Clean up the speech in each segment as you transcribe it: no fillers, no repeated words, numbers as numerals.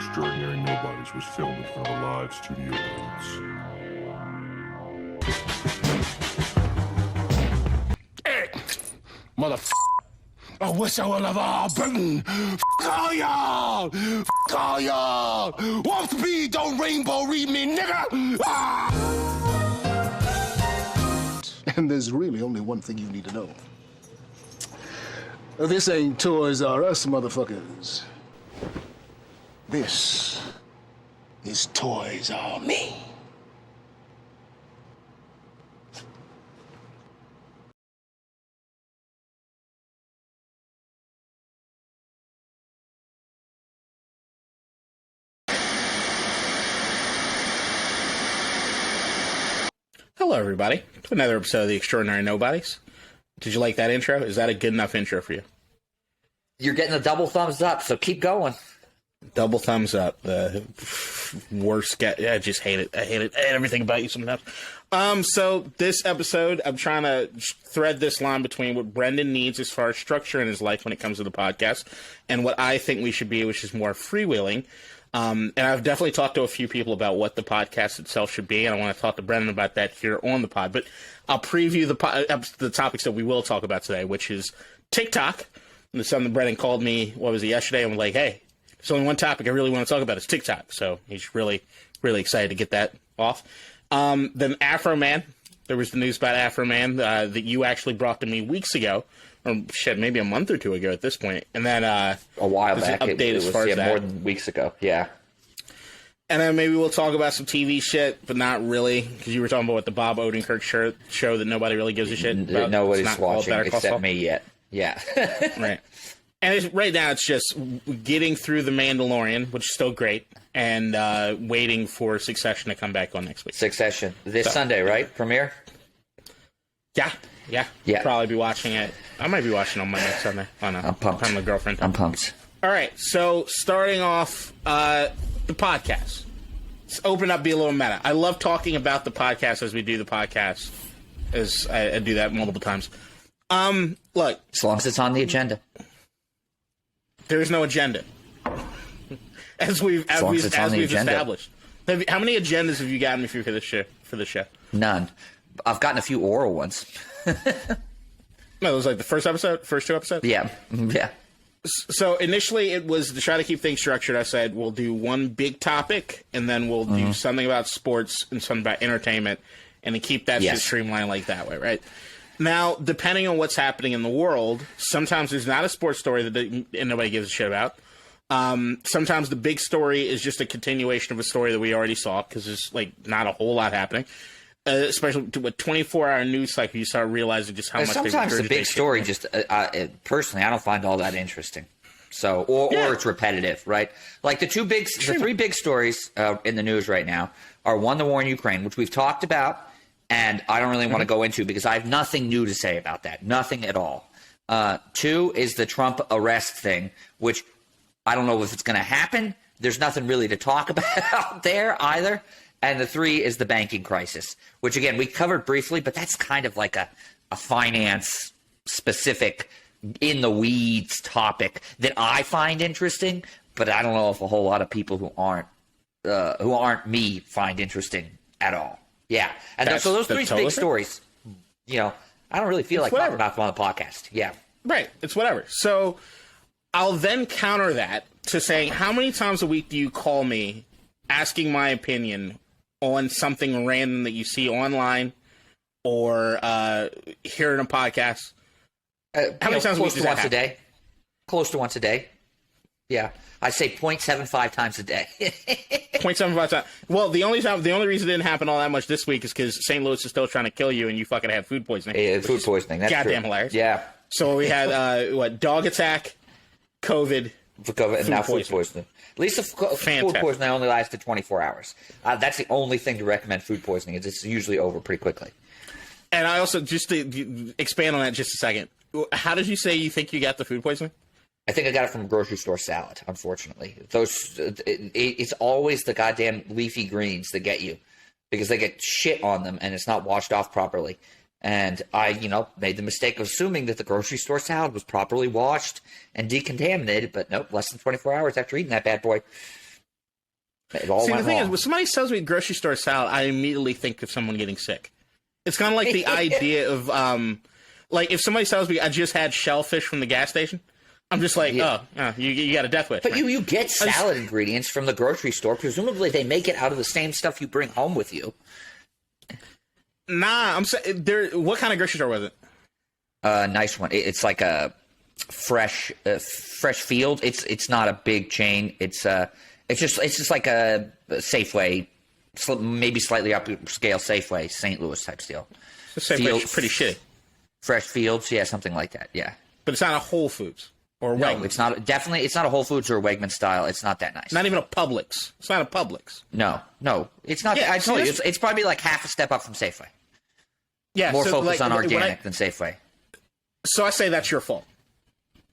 Extraordinary Nobodies was filmed in front of a live studio audience. Hey, motherfucker. I wish I would have all been. All y'all! All y'all! Warp speed, don't rainbow read me, nigga! Ah! And there's really only one thing you need to know. This ain't Toys R Us, motherfuckers. This is Toys R Me. Hello, everybody, to another episode of the Extraordinary Nobodies. Did you like that intro? Is that a good enough intro for you? You're getting a double thumbs up, so keep going. Double thumbs up. The worst get. I just hate it. I hate everything about you sometimes. So this episode, I'm trying to thread this line between what Brendan needs as far as structure in his life when it comes to the podcast, and what I think we should be, which is more freewheeling. And I've definitely talked to a few people about what the podcast itself should be, and I want to talk to Brendan about that here on the pod. But I'll preview the topics that we will talk about today, which is Tick-Tock. And something Brendan called me, what was it, yesterday? I'm like, hey, there's only one topic I really want to talk about. It's Tick-Tock. So he's really, really excited to get that off. Then Afroman. There was the news about Afroman that you actually brought to me weeks ago. Or shit, maybe a month or two ago at this point. And then a while back, an update it as was far as that. more than weeks ago. Yeah. And then maybe we'll talk about some TV shit, but not really, because you were talking about what the Bob Odenkirk show that nobody really gives a shit about. Nobody's watching except me yet. Yeah. Right. And right now it's just getting through The Mandalorian, which is still great, and waiting for Succession to come back on next week. Succession. This Sunday, right? Premiere? Yeah. Probably be watching it. I might be watching on Monday, Sunday. I don't know. I'm pumped. I'm my girlfriend. I'm pumped. All right, so starting off the podcast. Let's open up, be a little meta. I love talking about the podcast as we do the podcast, as I do that multiple times. Look. As long as it's on the agenda. There's no agenda. As we've established. How many agendas have you gotten me for this show? None. I've gotten a few oral ones. No, it was like the first two episodes? Yeah. Yeah. So initially it was to try to keep things structured. I said we'll do one big topic, and then we'll do something about sports and something about entertainment, and to keep that shit streamlined like that way, right? Now, depending on what's happening in the world, sometimes there's not a sports story that nobody gives a shit about. Sometimes the big story is just a continuation of a story that we already saw, because there's like not a whole lot happening. Especially with 24-hour news cycle, you start realizing just how much. Sometimes the big story just personally, I don't find all that interesting. So, or it's repetitive, right? Like the three big stories in the news right now are one, the war in Ukraine, which we've talked about, and I don't really want to go into because I have nothing new to say about that, nothing at all. Two is the Trump arrest thing, which I don't know if it's going to happen. There's nothing really to talk about there either. And the three is the banking crisis, which, again, we covered briefly, but that's kind of like a finance-specific, in-the-weeds topic that I find interesting, but I don't know if a whole lot of people who aren't me find interesting at all. Yeah. And so those three big stories, I don't really feel like talking about them on the podcast. Yeah. Right. It's whatever. So I'll then counter that to saying, how many times a week do you call me asking my opinion on something random that you see online or hear in a podcast? How many times a week does that happen? Close to once a day. Yeah. I'd say 0.75 times a day. 0.75 times. Well, the only reason it didn't happen all that much this week is because St. Louis is still trying to kill you and you fucking have food poisoning. Yeah, food poisoning. That's goddamn true. Hilarious. Yeah. So we had, dog attack, COVID, and now food poisoning. At least the food poisoning only lasted 24 hours. That's the only thing to recommend food poisoning. It's usually over pretty quickly. And I also, just to expand on that just a second, how did you say you think you got the food poisoning? I think I got it from a grocery store salad, unfortunately. It's always the goddamn leafy greens that get you because they get shit on them and it's not washed off properly. And I, made the mistake of assuming that the grocery store salad was properly washed and decontaminated, but nope, less than 24 hours after eating that bad boy. It all See, went the thing wrong. is, when somebody sells me grocery store salad, I immediately think of someone getting sick. It's kind of like the idea of, like, if somebody tells me I just had shellfish from the gas station, I'm just like, you got a death wish. But right? you get salad ingredients from the grocery store. Presumably, they make it out of the same stuff you bring home with you. Nah, I'm saying, what kind of grocery store was it? Nice one. It's like a fresh field. It's not a big chain. It's just like a Safeway, maybe slightly upscale Safeway, St. Louis type deal. Safeway's pretty shitty. Fresh Fields, yeah, something like that, yeah. But it's not a Whole Foods or No, Wegmans. it's not. Definitely, it's not a Whole Foods or a Wegman style. It's not that nice. Not even a Publix. It's not a Publix. No, it's not. Yeah, I told see, you, it's probably like half a step up from Safeway. Yeah, More so, focused like, on organic than Safeway. So I say that's your fault.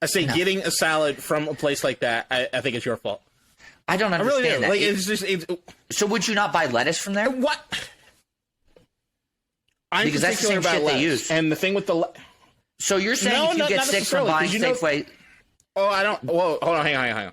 I say getting a salad from a place like that, I think it's your fault. I don't I understand really do. that. Like, it's So would you not buy lettuce from there? what? I'm Because that's the particular same about shit they lettuce. use. And the thing with the So you're saying No, if you not get sick from necessarily, buying 'cause you know- Safeway, I don't. Whoa, hold on, hang on.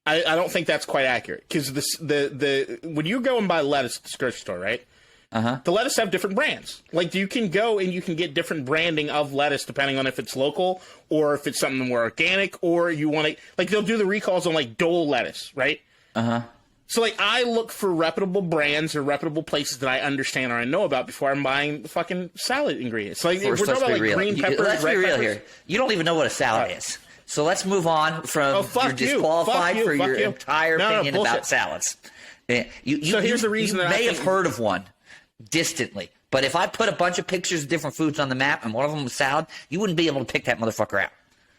I don't think that's quite accurate because the when you go and buy lettuce at the grocery store, right? The lettuce have different brands. Like you can go and you can get different branding of lettuce depending on if it's local or if it's something more organic or you want to like they'll do the recalls on like Dole lettuce, right? So like I look for reputable brands or reputable places that I understand or I know about before I'm buying the fucking salad ingredients. So, like First, we're talking about like green peppers, let's red be real peppers. here. You don't even know what a salad is. So let's move on from Oh, fuck you're you. disqualified Fuck you. for Fuck your you. entire No, opinion bullshit. about salads. So here's the reason you that I may have think- heard of one distantly, but if I put a bunch of pictures of different foods on the map and one of them was salad, you wouldn't be able to pick that motherfucker out.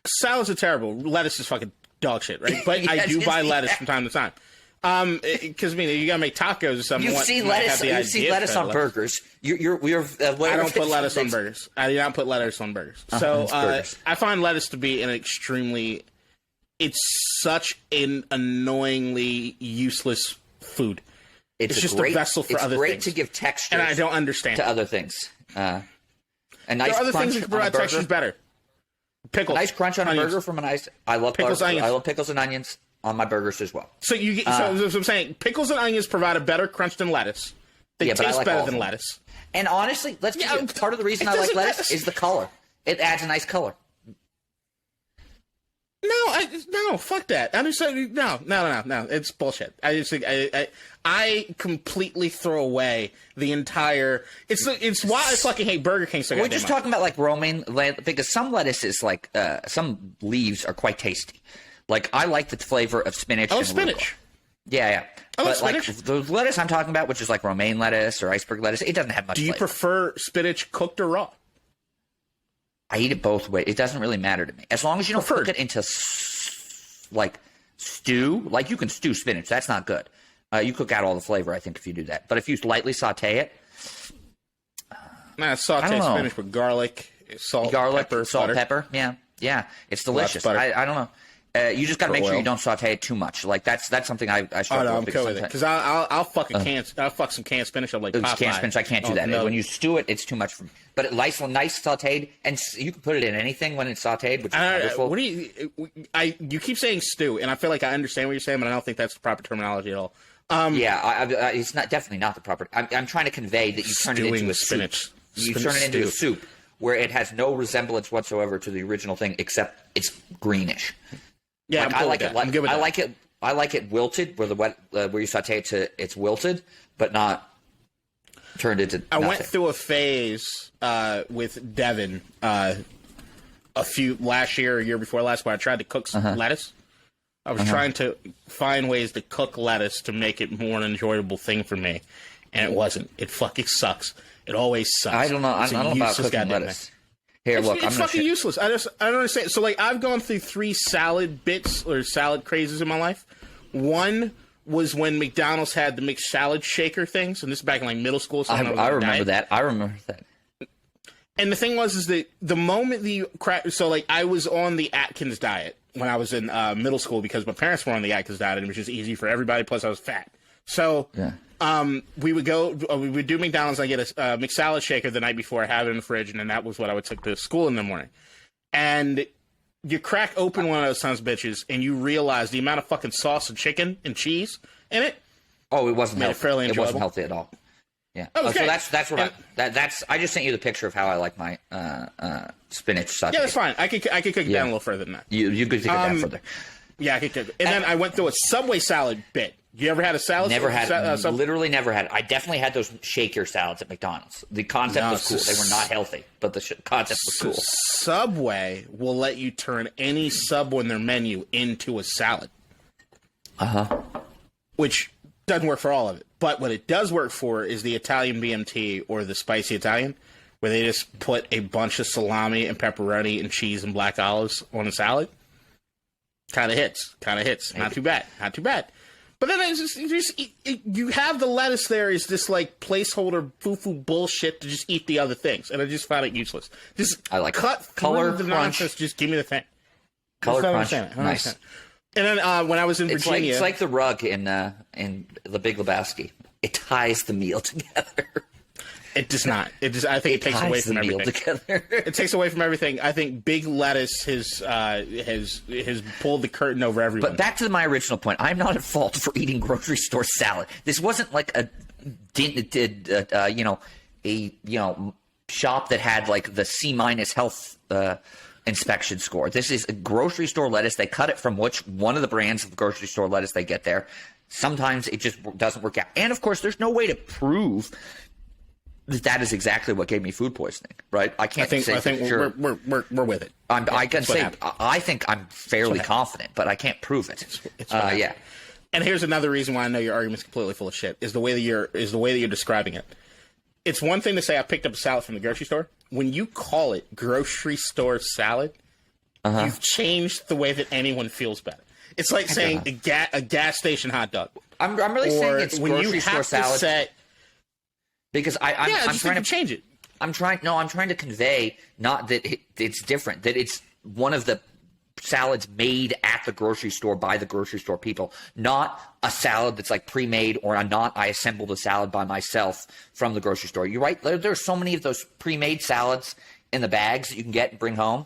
Salads are terrible. Lettuce is fucking dog shit, right? But I Yes, do buy it's- lettuce from time to time. Because I mean, you gotta make tacos or something. You've seen lettuce. You've seen lettuce on burgers. We're I don't put lettuce on burgers. I do not put lettuce on burgers. So it's burgers. I find lettuce to be an extremely. It's such an annoyingly useless food. It's just a vessel for other great things. to give texture, And I don't understand to it. other things. A nice There are other crunch things that can on a provide burger. textures better. Pickles. A nice crunch on a onions. burger from a nice. I love Pickles, onions. I love pickles and onions on my burgers as well. So you get. So I'm saying pickles and onions provide a better crunch than lettuce. They Yeah, but I taste like better all than of them. lettuce. And honestly, let's be real. Part of the reason it I like doesn't lettuce matter. is the color. It adds a nice color. No, fuck that. I'm just saying, no. It's bullshit. I just think I completely throw away the entire. It's why I fucking hate Burger King so We're goddamn just much. talking about like romaine because some lettuce is like some leaves are quite tasty. Like I like the flavor of spinach. I love and arugula. spinach. Yeah. I love But like spinach. the lettuce I'm talking about, which is like romaine lettuce or iceberg lettuce, it doesn't have much Do you flavor. prefer spinach cooked or raw? I eat it both ways. It doesn't really matter to me. As long as you don't Preferred. cook it into like stew. Like you can stew spinach. That's not good. You cook out all the flavor, I think, if you do that. But if you lightly saute it, Nah, I saute don't know. spinach with garlic, salt, garlic, pepper, salt, butter. pepper, yeah, it's delicious. butter. I don't know. You just got to make sure oil. you don't saute it too much. Like that's something I Oh struggle no, I'm with. cool with it because I'll fuck a can. I'll fuck some canned spinach up like It's Popeye. canned spinach. I can't do Oh, that. no. When you stew it, it's too much for me. But it nice sautéed, and you can put it in anything when it's sautéed, which is wonderful. What do you keep saying stew, and I feel like I understand what you're saying, but I don't think that's the proper terminology at all. Yeah, it's definitely not the proper. I'm trying to convey that you turn it Stewing into a with spinach. soup. You Spinach turn it into a stew. soup where it has no resemblance whatsoever to the original thing, except it's greenish. Yeah, Like, I'm cool with that. I'm good with that. I like it wilted, where where you saute it to it's wilted, but not turned into. I went nothing. through a phase with Devin last year or year before last where I tried to cook some lettuce. I was trying to find ways to cook lettuce to make it more an enjoyable thing for me, and it wasn't. It fucking sucks. It always sucks. I don't know. I It's a don't know about useless cooking goddamn lettuce. thing. Here, It's, look, it's I'm gonna fucking useless. I don't understand. So like I've gone through 3 salad bits or salad crazes in my life. One was when McDonald's had the mixed salad shaker things, and this is back in like middle school. So I remember that. I remember that. And the thing is that the moment that you crack, so like I was on the Atkins diet when I was in middle school because my parents were on the Atkins diet, and it was just easy for everybody. Plus, I was fat, so we would do McDonald's. I get a mixed salad shaker the night before. I have it in the fridge, and then that was what I would take to school in the morning. And you crack open one of those sons of bitches, and you realize the amount of fucking sauce and chicken and cheese in it. Oh, it wasn't Made it healthy. fairly It wasn't enjoyable. healthy at all. Yeah. That was So great. that's what I just sent you the picture of how I like my spinach saute. Yeah, that's fine. I could cook it down a little further than that. You could take it down further. Yeah, I could cook it. And then I went through a Subway salad bit. You ever had a salad? Never had, literally never had it. I definitely had those shake your salads at McDonald's. The concept was cool. They were not healthy, but the concept was cool. Subway will let you turn any sub on their menu into a salad. Which doesn't work for all of it. But what it does work for is the Italian BMT or the spicy Italian, where they just put a bunch of salami and pepperoni and cheese and black olives on a salad. Kind of hits. Maybe. Not too bad. But then you have the lettuce there is this like placeholder foo-foo bullshit to just eat the other things, and I just found it useless. Just I like cut color through the crunch. nonsense. Just give me the thing. Color crunch, Nice. nice. And then when I was in Virginia, It's like the rug in The Big Lebowski. It ties the meal together. it does not. It just. I think it takes away ties from the meal everything. together. It takes away from everything. I think Big Lettuce has pulled the curtain over everyone. But back to my original point, I'm not at fault for eating grocery store salad. This wasn't like a shop that had like the C- health inspection score. This is a grocery store lettuce. They cut it from one of the brands of grocery store lettuce they get there. Sometimes it just doesn't work out, and of course, there's no way to prove that is exactly what gave me food poisoning, right? I can't say I think for sure. we're with it. I can say happened. I think I'm fairly confident, but I can't prove it. It's Yeah. And here's another reason why I know your argument's completely full of shit is the way that you're describing it. It's one thing to say I picked up a salad from the grocery store. When you call it grocery store salad, you've changed the way that anyone feels about it. It's like saying a gas station hot dog. I'm really saying it's when grocery you store have salad to say, because I'm trying to change it. I'm trying to convey not that it's different, that it's one of the salads made at the grocery store by the grocery store people, not a salad that's like pre-made or I assembled a salad by myself from the grocery store. You're right. There's so many of those pre-made salads in the bags that you can get and bring home,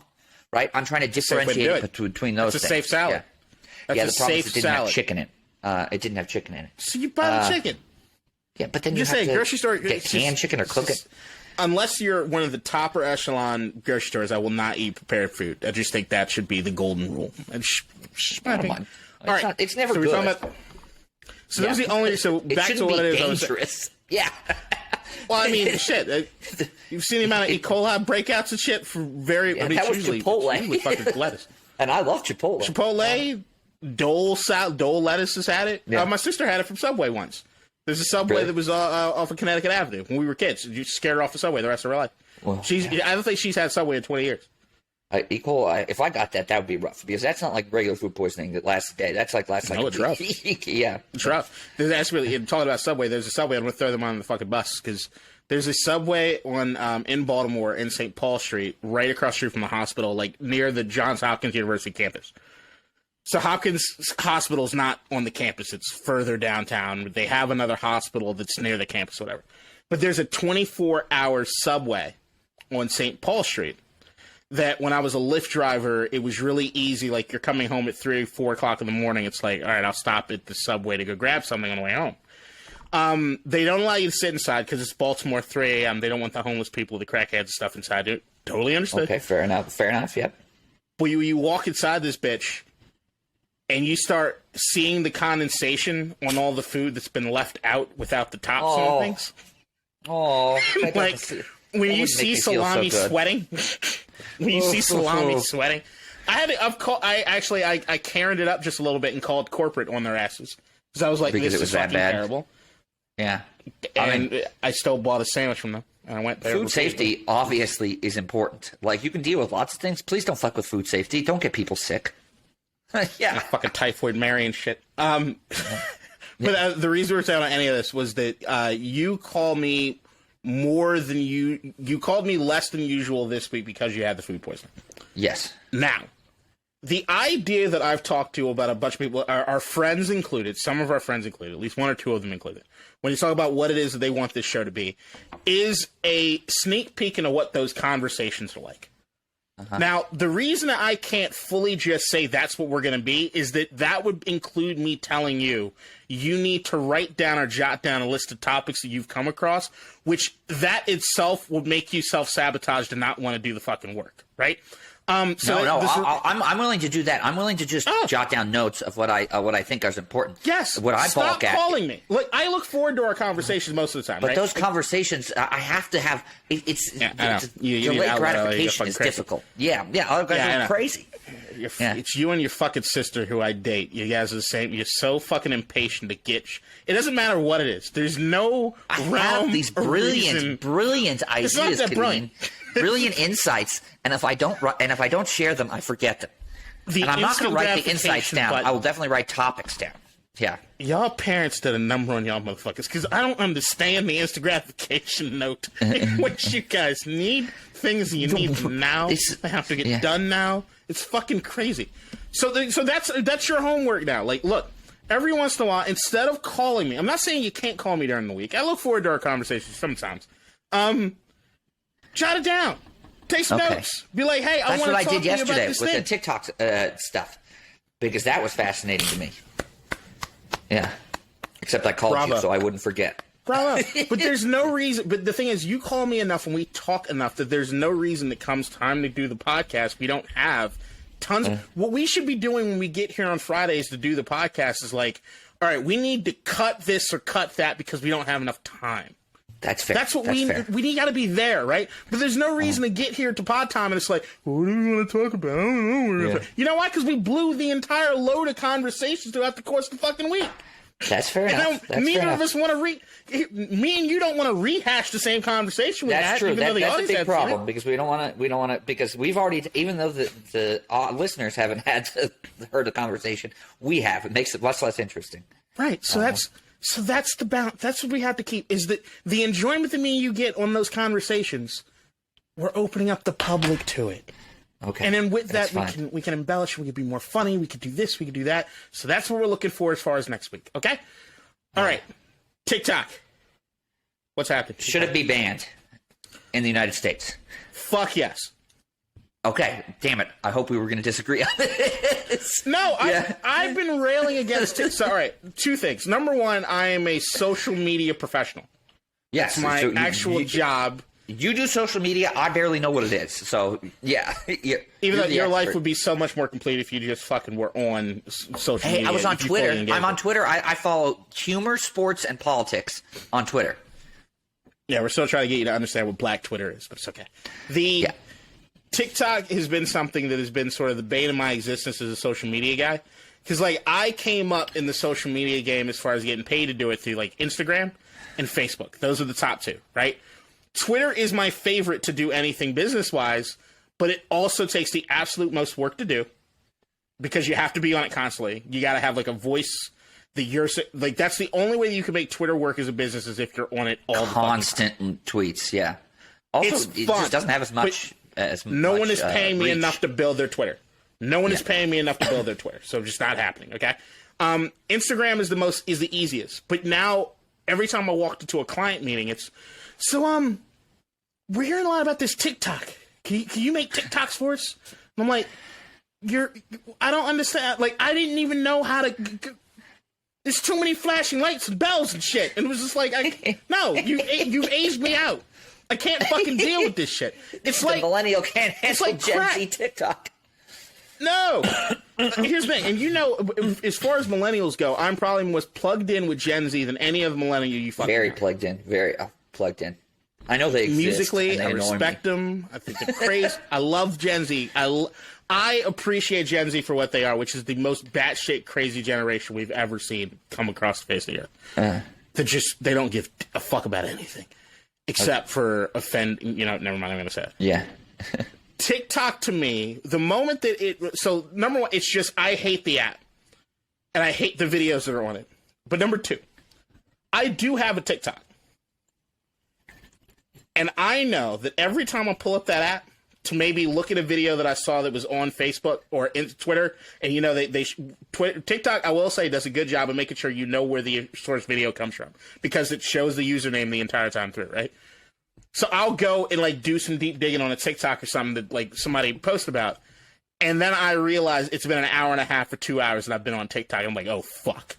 right? I'm trying to differentiate between those things. It's a safe salad. Yeah, That's the problem is safe it didn't salad. have chicken in it. It didn't have chicken in it. So you buy the chicken. Yeah, but then Just you have saying, to grocery store get canned chicken or cook it. Unless you're one of the top echelon grocery stores, I will not eat prepared food. I just think that should be the golden rule. I don't mind. All right, It's never so good. That was the only. So it back to shouldn't what be it is. dangerous. Yeah. Well, I mean, shit. You've seen the amount of E. coli breakouts and shit for very. I mean, that was usually Chipotle. fucking lettuce. And I love Chipotle. Dole lettuce has had it. Yeah. My sister had it from Subway once. There's a Subway Really? that was off of Connecticut Avenue when we were kids. You scared her off the Subway the rest of her life. Well, I don't think she's had Subway in 20 years. E. coli, if I got that would be rough because that's not like regular food poisoning that lasts a day. That's like lasts like No, it's a rough. week. Yeah. It's rough. That's really talking about Subway. There's a Subway. I'm gonna throw them on the fucking bus because there's a Subway on in Baltimore in St. Paul Street, right across the street from the hospital, like near the Johns Hopkins University campus. So Hopkins Hospital is not on the campus; it's further downtown. They have another hospital that's near the campus, whatever. But there's a 24-hour Subway on St. Paul Street. That when I was a Lyft driver, it was really easy. Like you're coming home at 3 or 4 o'clock in the morning. It's like, all right, I'll stop at the Subway to go grab something on the way home. They don't allow you to sit inside because it's Baltimore 3 a.m. They don't want the homeless people, the crackheads and stuff inside. Dude, totally understood. Okay, fair enough. Yep. But you walk inside this bitch and you start seeing the condensation on all the food that's been left out without the tops and things. Oh, Like when you see salami sweating, when you see salami sweating, I Karen'd it up just a little bit and called corporate on their asses because I was like, Because this it was is that fucking bad? terrible. Yeah. And I still bought a sandwich from them and I went there. Food safety obviously is important. Like you can deal with lots of things. Please don't fuck with food safety. Don't get people sick. Yeah. Fucking typhoid Mary and shit. But the reason we're saying on any of this was that you call me more than you called me less than usual this week because you had the food poisoning. Yes. Now, the idea that I've talked to about a bunch of people, our friends included, some of our friends included, at least one or two of them included, when you talk about what it is that they want this show to be, is a sneak peek into what those conversations are like. Now, the reason I can't fully just say that's what we're going to be is that would include me telling you need to write down or jot down a list of topics that you've come across, which that itself would make you self-sabotage to not want to do the fucking work, right? I'm willing to do that. I'm willing to just jot down notes of what I think is important. Yes. What I Stop balk at. calling me. Look, I look forward to our conversations most of the time. But right? those conversations, I have to have. It's delayed gratification is difficult. Yeah, I'm crazy. It's you and your fucking sister who I date. You guys are the same. You're so fucking impatient to get. It doesn't matter what it is. There's no I realm have these or brilliant It's not ideas, that brilliant. brilliant insights, and if I don't share them, I forget them. And I'm not going to write the insights down. I will definitely write topics down. Yeah. Y'all parents did a number on y'all motherfuckers because I don't understand the instant gratification note. What you guys need, things you need now, they have to get done now. It's fucking crazy. So that's your homework now. Like, look, every once in a while, instead of calling me, I'm not saying you can't call me during the week. I look forward to our conversations sometimes. Jot it down. Take some notes. Be like, hey, I want to talk to you about this thing. That's what I did yesterday with the TikTok stuff, because that was fascinating to me. Yeah. Except I called you so I wouldn't forget. Bravo. But there's no reason. But the thing is, you call me enough and we talk enough that there's no reason that comes time to do the podcast. We don't have tons. What we should be doing when we get here on Fridays to do the podcast is like, all right, we need to cut this or cut that because we don't have enough time. That's fair. That's what we got to be there, right? But there's no reason to get here to pod time and it's like, what do we want to talk about? I don't know. You know why? Because we blew the entire load of conversations throughout the course of the fucking week. That's fair enough. Neither of us want to me and you don't want to rehash the same conversation. That's true. That's a big problem because we don't want to because we've already, even though the listeners haven't heard the conversation, we have. It makes it much less interesting. Right. So that's the balance. That's what we have to keep. Is that the enjoyment that me and you get on those conversations? We're opening up the public to it. Okay. And then with that, we can embellish. We can be more funny. We could do this. We could do that. So that's what we're looking for as far as next week. Okay. All right. TikTok. What's happening? Should it be banned in the United States? Fuck yes. Okay. Damn it. I hope we were going to disagree on this. No, I've been railing against TikTok. All right. Two things. Number one, I am a social media professional. Yes. It's my actual job. You do social media. I barely know what it is. So, yeah. Even though your life would be so much more complete if you just fucking were on social media. Hey, I was on Twitter. I'm on Twitter. I follow humor, sports, and politics on Twitter. Yeah, we're still trying to get you to understand what Black Twitter is, but it's okay. TikTok has been something that has been sort of the bane of my existence as a social media guy. Because, like, I came up in the social media game as far as getting paid to do it through, like, Instagram and Facebook. Those are the top two, right? Twitter is my favorite to do anything business-wise, but it also takes the absolute most work to do because you have to be on it constantly. You got to have, like, a voice that you're – like, that's the only way you can make Twitter work as a business is if you're on it all the time. Constant tweets, yeah. Also, it just doesn't have as much – no one is paying me enough to build their Twitter. No one is paying me enough to build their Twitter, so just not happening, okay? Instagram is the easiest, but now every time I walk into a client meeting, it's – so, we're hearing a lot about this TikTok. Can you make TikToks for us? And I'm like, I don't understand. Like, I didn't even know how to. There's too many flashing lights and bells and shit. And it was just like, no, you've aged me out. I can't fucking deal with this shit. It's the like millennial can't handle like Gen crack. Z TikTok. No. Here's the thing, and you know, as far as millennials go, I'm probably more plugged in with Gen Z than any other millennial you fucking Very have. plugged in. Very plugged in. I know they exist. Musically, I respect them. I think they're crazy. I love Gen Z. I appreciate Gen Z for what they are, which is the most batshit crazy generation we've ever seen come across the face of the earth. They don't give a fuck about anything except for offend. You know, never mind. I'm going to say it. Yeah. TikTok to me, the moment that so number one, it's just I hate the app and I hate the videos that are on it. But number two, I do have a TikTok. And I know that every time I pull up that app to maybe look at a video that I saw that was on Facebook or in Twitter, and you know TikTok, I will say, does a good job of making sure you know where the source video comes from because it shows the username the entire time through, right? So I'll go and like do some deep digging on a TikTok or something that like somebody posted about. And then I realize it's been an hour and a half or 2 hours and I've been on TikTok. I'm like, oh, fuck.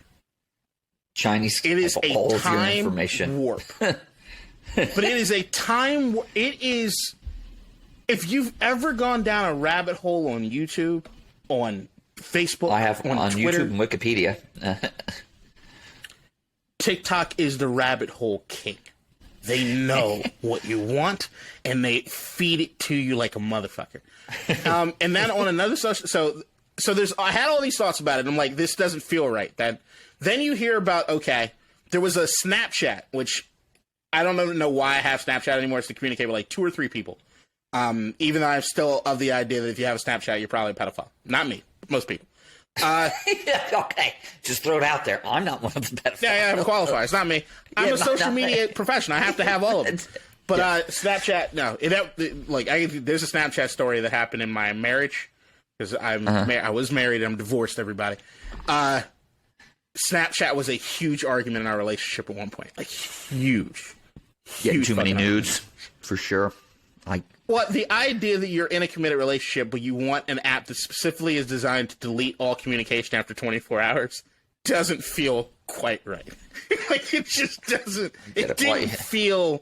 Chinese. It is a all of your time information. warp. But it is a time. It is. If you've ever gone down a rabbit hole on YouTube, on Facebook, I have on Twitter, YouTube and Wikipedia. TikTok is the rabbit hole king. They know what you want, and they feed it to you like a motherfucker. And then on another social, so there's. I had all these thoughts about it. And I'm like, this doesn't feel right. Then you hear about, okay, there was a Snapchat, which I don't know why I have Snapchat anymore. It's to communicate with like 2 or 3 people. Even though I'm still of the idea that if you have a Snapchat, you're probably a pedophile. Not me, most people. Okay, just throw it out there. I'm not one of the pedophiles. Yeah, I have a qualifier. It's not me. I'm a social media professional. I have to have all of them. But Snapchat, no. There's a Snapchat story that happened in my marriage because I was married and I'm divorced. Everybody. Snapchat was a huge argument in our relationship at one point. Like huge. Getting too many nudes, for sure. Well, the idea that you're in a committed relationship, but you want an app that specifically is designed to delete all communication after 24 hours doesn't feel quite right. Like, it just doesn't. It didn't feel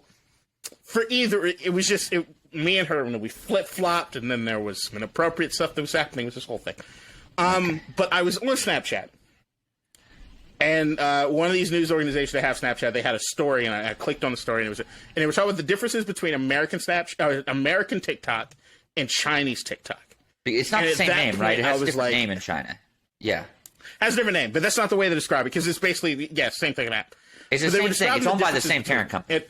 for either. It was just me and her, we flip-flopped, and then there was some inappropriate stuff that was happening. It was this whole thing. But I was on Snapchat. And one of these news organizations that have Snapchat, they had a story, and I clicked on the story, and they were talking about the differences between American TikTok and Chinese TikTok. It's not the same name, right? It has a different name in China. Yeah. Has a different name, but that's not the way they describe it, because it's basically, same thing. It's the same thing. It's owned by the same parent company.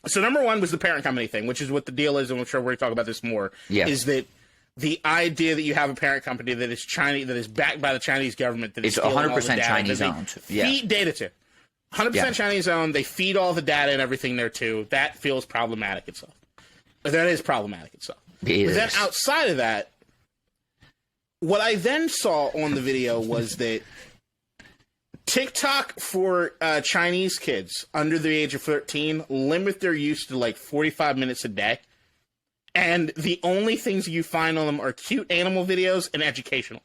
So number one was the parent company thing, which is what the deal is, and I'm sure we're going to talk about this more, is that the idea that you have a parent company that is Chinese, that is backed by the Chinese government, that is 100% Chinese owned. Feed data to 100% Chinese owned. They feed all the data and everything there too. That feels problematic itself. That is problematic itself. But then outside of that, what I then saw on the video was that TikTok for Chinese kids under the age of 13 limit their use to like 45 minutes a day. And the only things you find on them are cute animal videos and educational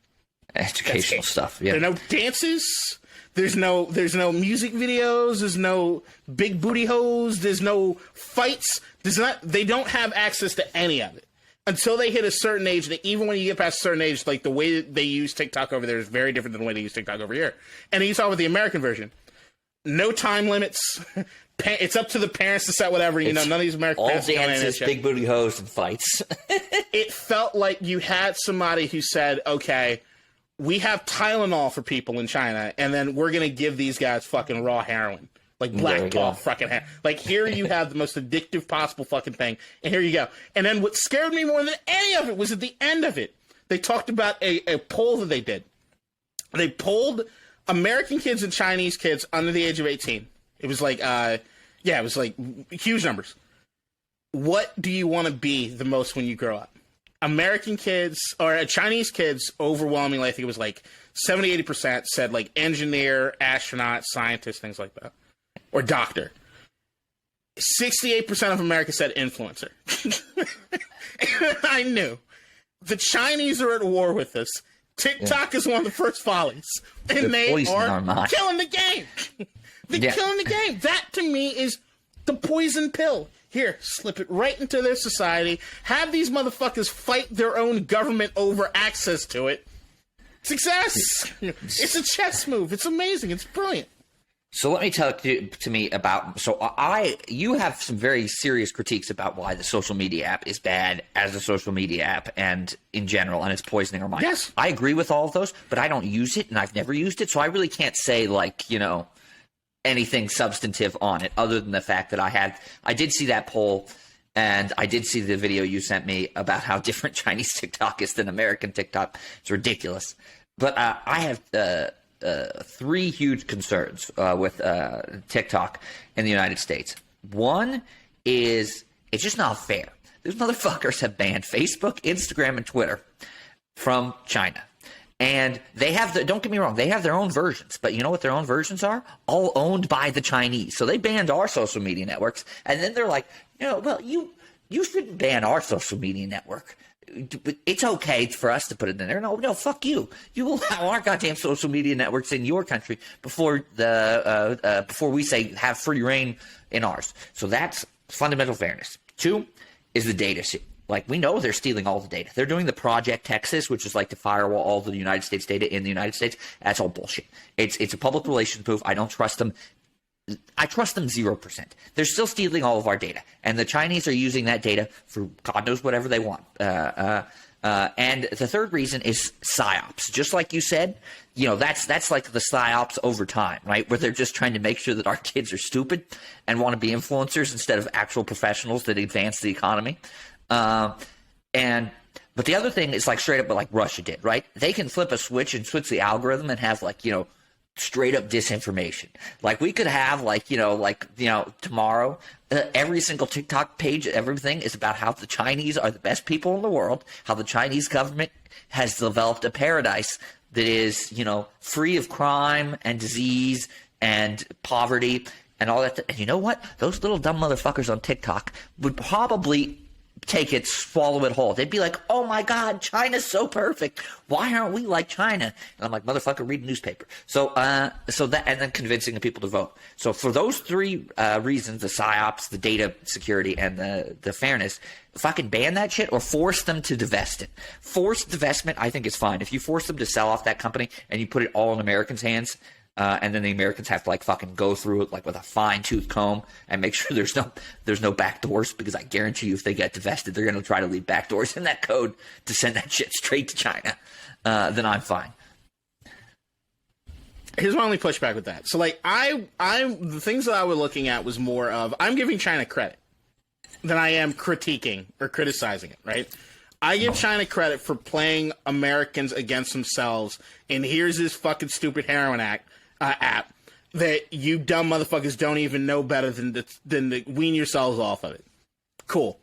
stuff. Yeah. There are no dances. There's no music videos. There's no big booty hoes. There's no fights. They don't have access to any of it until they hit a certain age. That even when you get past a certain age, like the way that they use TikTok over there is very different than the way they use TikTok over here. And you saw with the American version, no time limits. It's up to the parents to set whatever. None of these American parents all dances, big booty hoes, and fights. It felt like you had somebody who said, okay, we have Tylenol for people in China, and then we're going to give these guys fucking raw heroin. Like black claw fucking heroin. Like, here you have the most addictive possible fucking thing, and here you go. And then what scared me more than any of it was at the end of it. They talked about a poll that they did. They polled American kids and Chinese kids under the age of 18. It was like, it was like huge numbers. What do you want to be the most when you grow up? American kids or Chinese kids, overwhelmingly, I think it was like 70, 80% said like engineer, astronaut, scientist, things like that, or doctor. 68% of America said influencer. I knew the Chinese are at war with us. TikTok is one of the first follies, and they are killing the game. They're killing the game. That, to me, is the poison pill. Here, slip it right into their society. Have these motherfuckers fight their own government over access to it. Success! It's a chess move. It's amazing. It's brilliant. So let me tell you to me about. So you have some very serious critiques about why the social media app is bad as a social media app and in general, and it's poisoning our minds. Yes, I agree with all of those, but I don't use it, and I've never used it, so I really can't say anything substantive on it, other than the fact that I did see that poll, and I did see the video you sent me about how different Chinese TikTok is than American TikTok. It's ridiculous. But I have 3 huge concerns with TikTok in the United States. One is it's just not fair. These motherfuckers have banned Facebook, Instagram, and Twitter from China. And they have don't get me wrong, they have their own versions, but you know what their own versions are? All owned by the Chinese. So they banned our social media networks, and then they're like, well, you shouldn't ban our social media network. It's okay for us to put it in there. No, fuck you. You allow our goddamn social media networks in your country before we say have free reign in ours. So that's fundamental fairness. 2 is the data shit. Like, we know they're stealing all the data. They're doing the Project Texas, which is like to firewall all the United States data in the United States. That's all bullshit. It's a public relations move. I don't trust them. I trust them 0%. They're still stealing all of our data. And the Chinese are using that data for God knows whatever they want. And the third reason is psyops. Just like you said, that's like the psyops over time, right? Where they're just trying to make sure that our kids are stupid and want to be influencers instead of actual professionals that advance the economy. But the other thing is like straight up, like Russia did, right? They can flip a switch and switch the algorithm and have straight up disinformation. Like we could have tomorrow, every single TikTok page, everything is about how the Chinese are the best people in the world, how the Chinese government has developed a paradise that is, free of crime and disease and poverty and all that. And you know what? Those little dumb motherfuckers on TikTok would probably take it, swallow it whole. They'd be like, oh my God, China's so perfect. Why aren't we like China? And I'm like, motherfucker, read a newspaper. So that, and then convincing the people to vote. So for those 3 reasons, the psyops, the data security, and the fairness, fucking ban that shit or force them to divest it. Forced divestment, I think is fine. If you force them to sell off that company and you put it all in Americans' hands, and then the Americans have to fucking go through it with a fine-tooth comb and make sure there's no back doors, because I guarantee you if they get divested, they're going to try to leave back doors in that code to send that shit straight to China. Then I'm fine. Here's my only pushback with that. So the things that I was looking at was more of, I'm giving China credit than I am critiquing or criticizing it, right? I give China credit for playing Americans against themselves, and here's this fucking stupid heroin app that you dumb motherfuckers don't even know better than to wean yourselves off of it. Cool.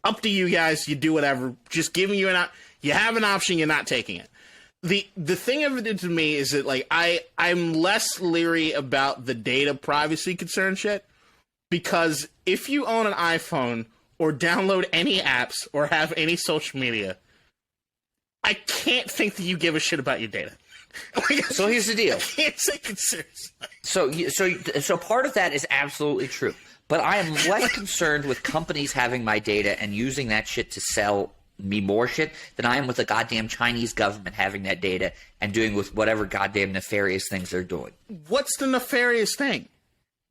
Up to you guys. You do whatever. Just giving you you have an option. You're not taking it. The thing of it to me is that I'm less leery about the data privacy concern shit, because if you own an iPhone or download any apps or have any social media, I can't think that you give a shit about your data. So here's the deal. I can't take it seriously. So part of that is absolutely true. But I am less concerned with companies having my data and using that shit to sell me more shit than I am with the goddamn Chinese government having that data and doing with whatever goddamn nefarious things they're doing. What's the nefarious thing?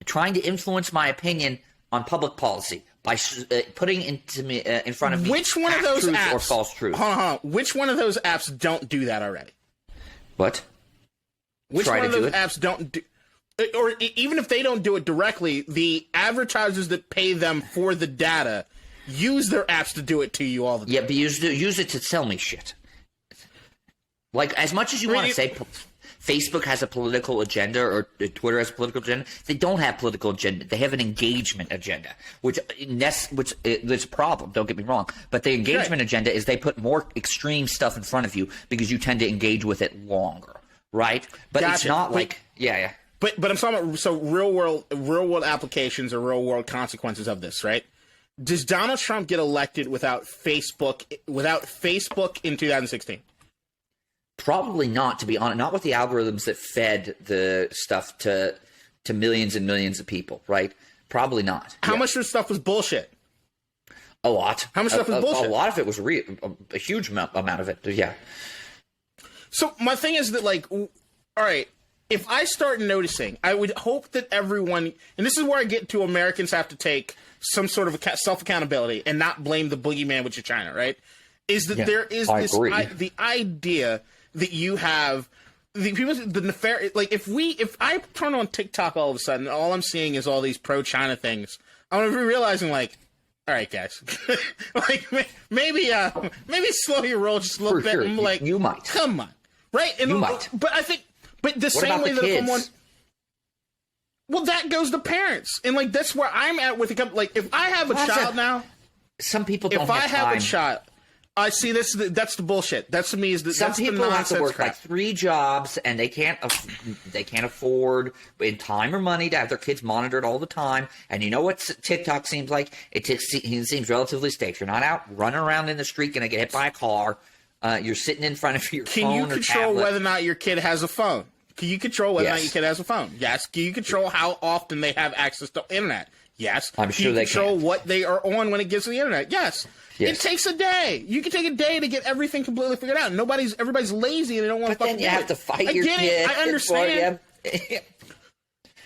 Trying to influence my opinion on public policy by putting in front of me which one of those apps or false truth. Hold on. Which one of those apps don't do that already? What? Which one of those apps don't do, or even if they don't do it directly, the advertisers that pay them for the data use their apps to do it to you all the time. Yeah, but use it to sell me shit. Like, as much as you want to say Facebook has a political agenda or Twitter has a political agenda, they don't have political agenda. They have an engagement agenda, which is a problem, don't get me wrong. But the engagement agenda is they put more extreme stuff in front of you because you tend to engage with it longer, right? But It's not yeah. But I'm talking about real world applications or real world consequences of this, right? Does Donald Trump get elected without Facebook in 2016? Probably not, to be honest. Not with the algorithms that fed the stuff to millions and millions of people, right? Probably not. How much of the stuff was bullshit? A lot. How much stuff was bullshit? A lot of it was a huge amount of it, yeah. So my thing is that, all right, if I start noticing, I would hope that everyone, and this is where I get to Americans have to take some sort of self-accountability and not blame the boogeyman, which is China, right? Is that there is the idea that you have the people, the nefarious, if I turn on TikTok all of a sudden, all I'm seeing is all these pro-China things, I'm gonna be realizing, all right, guys, maybe slow your roll just a little bit. Sure. And you might. Come on, right? And you might. But I think, the what same way the that kids? someone. Well, that goes to parents, and that's where I'm at with the if I have a child now. Some people don't If I have time. a child. I see this. That's the bullshit. That's to me is the Some that's people the have to nonsense work crap. like 3 jobs, and they can't afford in time or money to have their kids monitored all the time. And you know what TikTok seems like? It seems relatively safe. You're not out running around in the street, gonna get hit by a car. You're sitting in front of your phone or tablet. Can you control whether or not your kid has a phone? Can you control whether or not your kid has a phone? Yes. Can you control how often they have access to internet? Yes. I'm sure they control can. what they are on when it gets to the internet? Yes. It takes a day. You can take a day to get everything completely figured out. Everybody's lazy and they don't want to fucking do it. But then you have to fight your kid. I understand.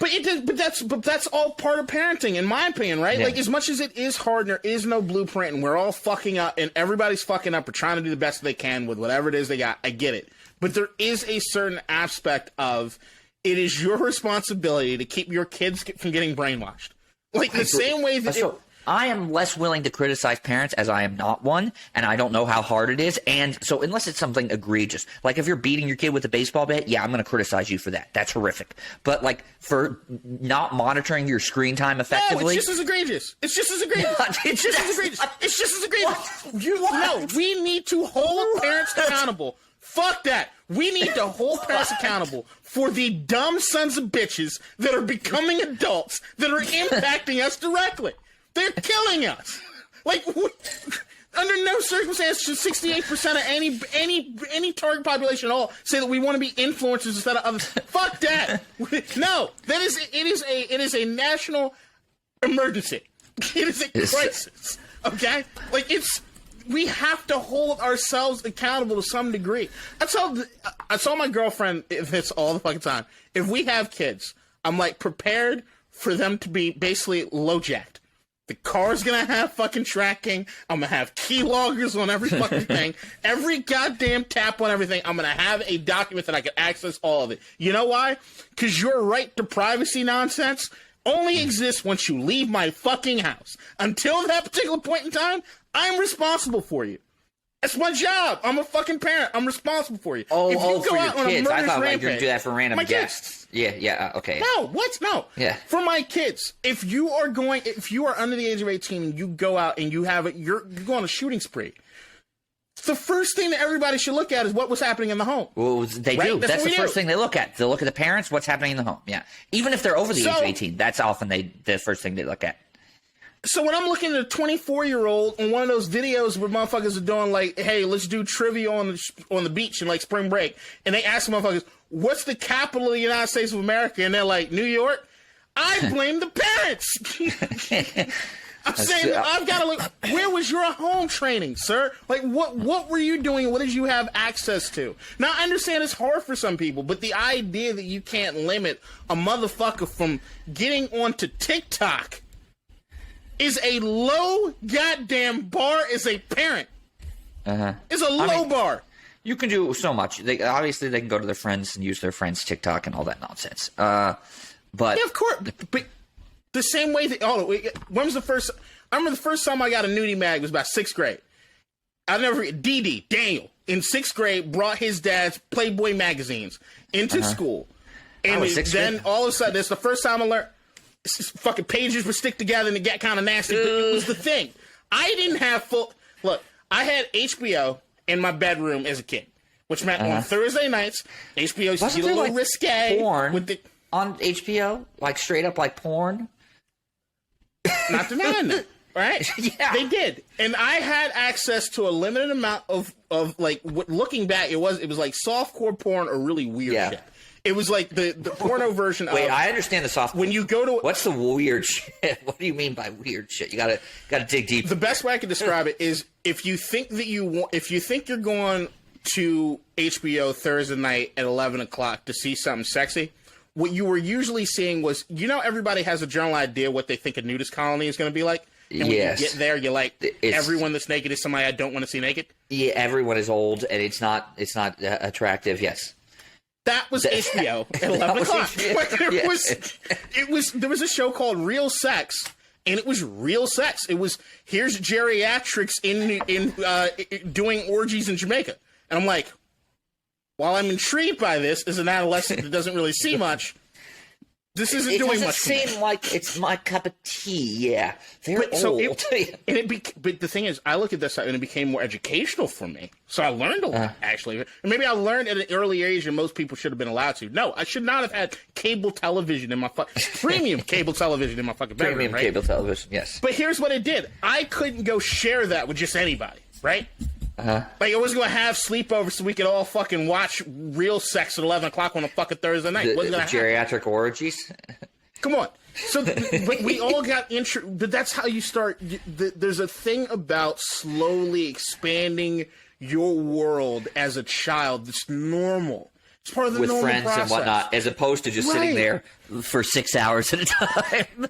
But that's all part of parenting, in my opinion, right? Yeah. Like, as much as it is hard and there is no blueprint and we're all fucking up and everybody's fucking up or trying to do the best they can with whatever it is they got, I get it. But there is a certain aspect of it is your responsibility to keep your kids from getting brainwashed. Like, the same way that... I am less willing to criticize parents as I am not one, and I don't know how hard it is. And so unless it's something egregious, like if you're beating your kid with a baseball bat, yeah, I'm going to criticize you for that. That's horrific. But like for not monitoring your screen time effectively. No, it's just as egregious. It's just as egregious. It's just as egregious. It's just as egregious. No, we need to hold parents accountable. Fuck that. We need to hold parents accountable for the dumb sons of bitches that are becoming adults that are impacting us directly. They're killing us. Like, under no circumstance should 68% of any target population at all say that we want to be influencers instead of others. Fuck that. No, it is a national emergency. It is a crisis. Okay, like we have to hold ourselves accountable to some degree. I told my girlfriend this all the fucking time. If we have kids, I'm like prepared for them to be basically low jacked. The car's gonna have fucking tracking. I'm gonna have key loggers on every fucking thing. Every goddamn tap on everything. I'm gonna have a document that I can access all of it. You know why? Because your right to privacy nonsense only exists once you leave my fucking house. Until that particular point in time, I'm responsible for you. That's my job. I'm a fucking parent. I'm responsible for you. Oh, if you for your kids. I thought like you rampage, do that for random my guests. Kids. Yeah, okay. No, what? No. Yeah. For my kids, if you are under the age of 18 and you go out and you go on a shooting spree, the first thing that everybody should look at is what was happening in the home. Well, they right? do. That's the first thing they look at. They look at the parents, what's happening in the home. Yeah. Even if they're over the age of 18, that's often the first thing they look at. So when I'm looking at a 24-year-old on one of those videos where motherfuckers are doing like, hey, let's do trivia on the beach in like spring break, and they ask motherfuckers, what's the capital of the United States of America? And they're like, New York. I blame the parents. I'm saying I've got to look. Where was your home training, sir? Like, what were you doing? What did you have access to? Now, I understand it's hard for some people, but the idea that you can't limit a motherfucker from getting onto TikTok is a low goddamn bar as a parent. It's a low bar. You can do so much. Obviously, they can go to their friends and use their friends' TikTok and all that nonsense. But yeah, of course. But the same way that when was the first? I remember the first time I got a nudie mag was about 6th grade. I'll never forget. Daniel in 6th grade brought his dad's Playboy magazines into school, and then all of a sudden, it's the first time I learned. Fucking pages would stick together and it get kind of nasty, but it was the thing. I didn't have full. Look, I had HBO in my bedroom as a kid, which meant on Thursday nights, HBO used to get a little risque. Porn with on HBO, like straight up like porn. Not denying that, right? Yeah, they did, and I had access to a limited amount of like. Looking back, it was like softcore porn or really weird shit. It was like the porno version of... Wait, I understand the soft... When you go to... What's the weird shit? What do you mean by weird shit? You gotta dig deep. The best way I can describe it is if you think you're going to HBO Thursday night at 11 o'clock to see something sexy, what you were usually seeing was, everybody has a general idea what they think a nudist colony is going to be like. And when you get there, you're like, everyone that's naked is somebody I don't want to see naked. Yeah, everyone is old and it's not attractive, yes. That was HBO at 11 o'clock. There was a show called Real Sex, and it was real sex. It was, here's geriatrics in doing orgies in Jamaica. And I'm like, while I'm intrigued by this as an adolescent that doesn't really see much, This isn't It doing doesn't much for me. seem like it's my cup of tea. Yeah, they're But so old. but the thing is, I look at this and it became more educational for me. So I learned a lot, actually. And maybe I learned at an early age, and most people should have been allowed to. No, I should not have had cable television in my premium cable television in my fucking bedroom. Premium right? cable television. Yes. But here's what it did: I couldn't go share that with just anybody, right? Like I was gonna have sleepovers so we could all fucking watch real sex at 11 o'clock on a fucking Thursday night. The Wasn't gonna happen. geriatric orgies. Come on. So, but we all got but that's how you start. There's a thing about slowly expanding your world as a child that's normal. It's part of the With normal friends process. and whatnot, as opposed to just sitting there for 6 hours at a time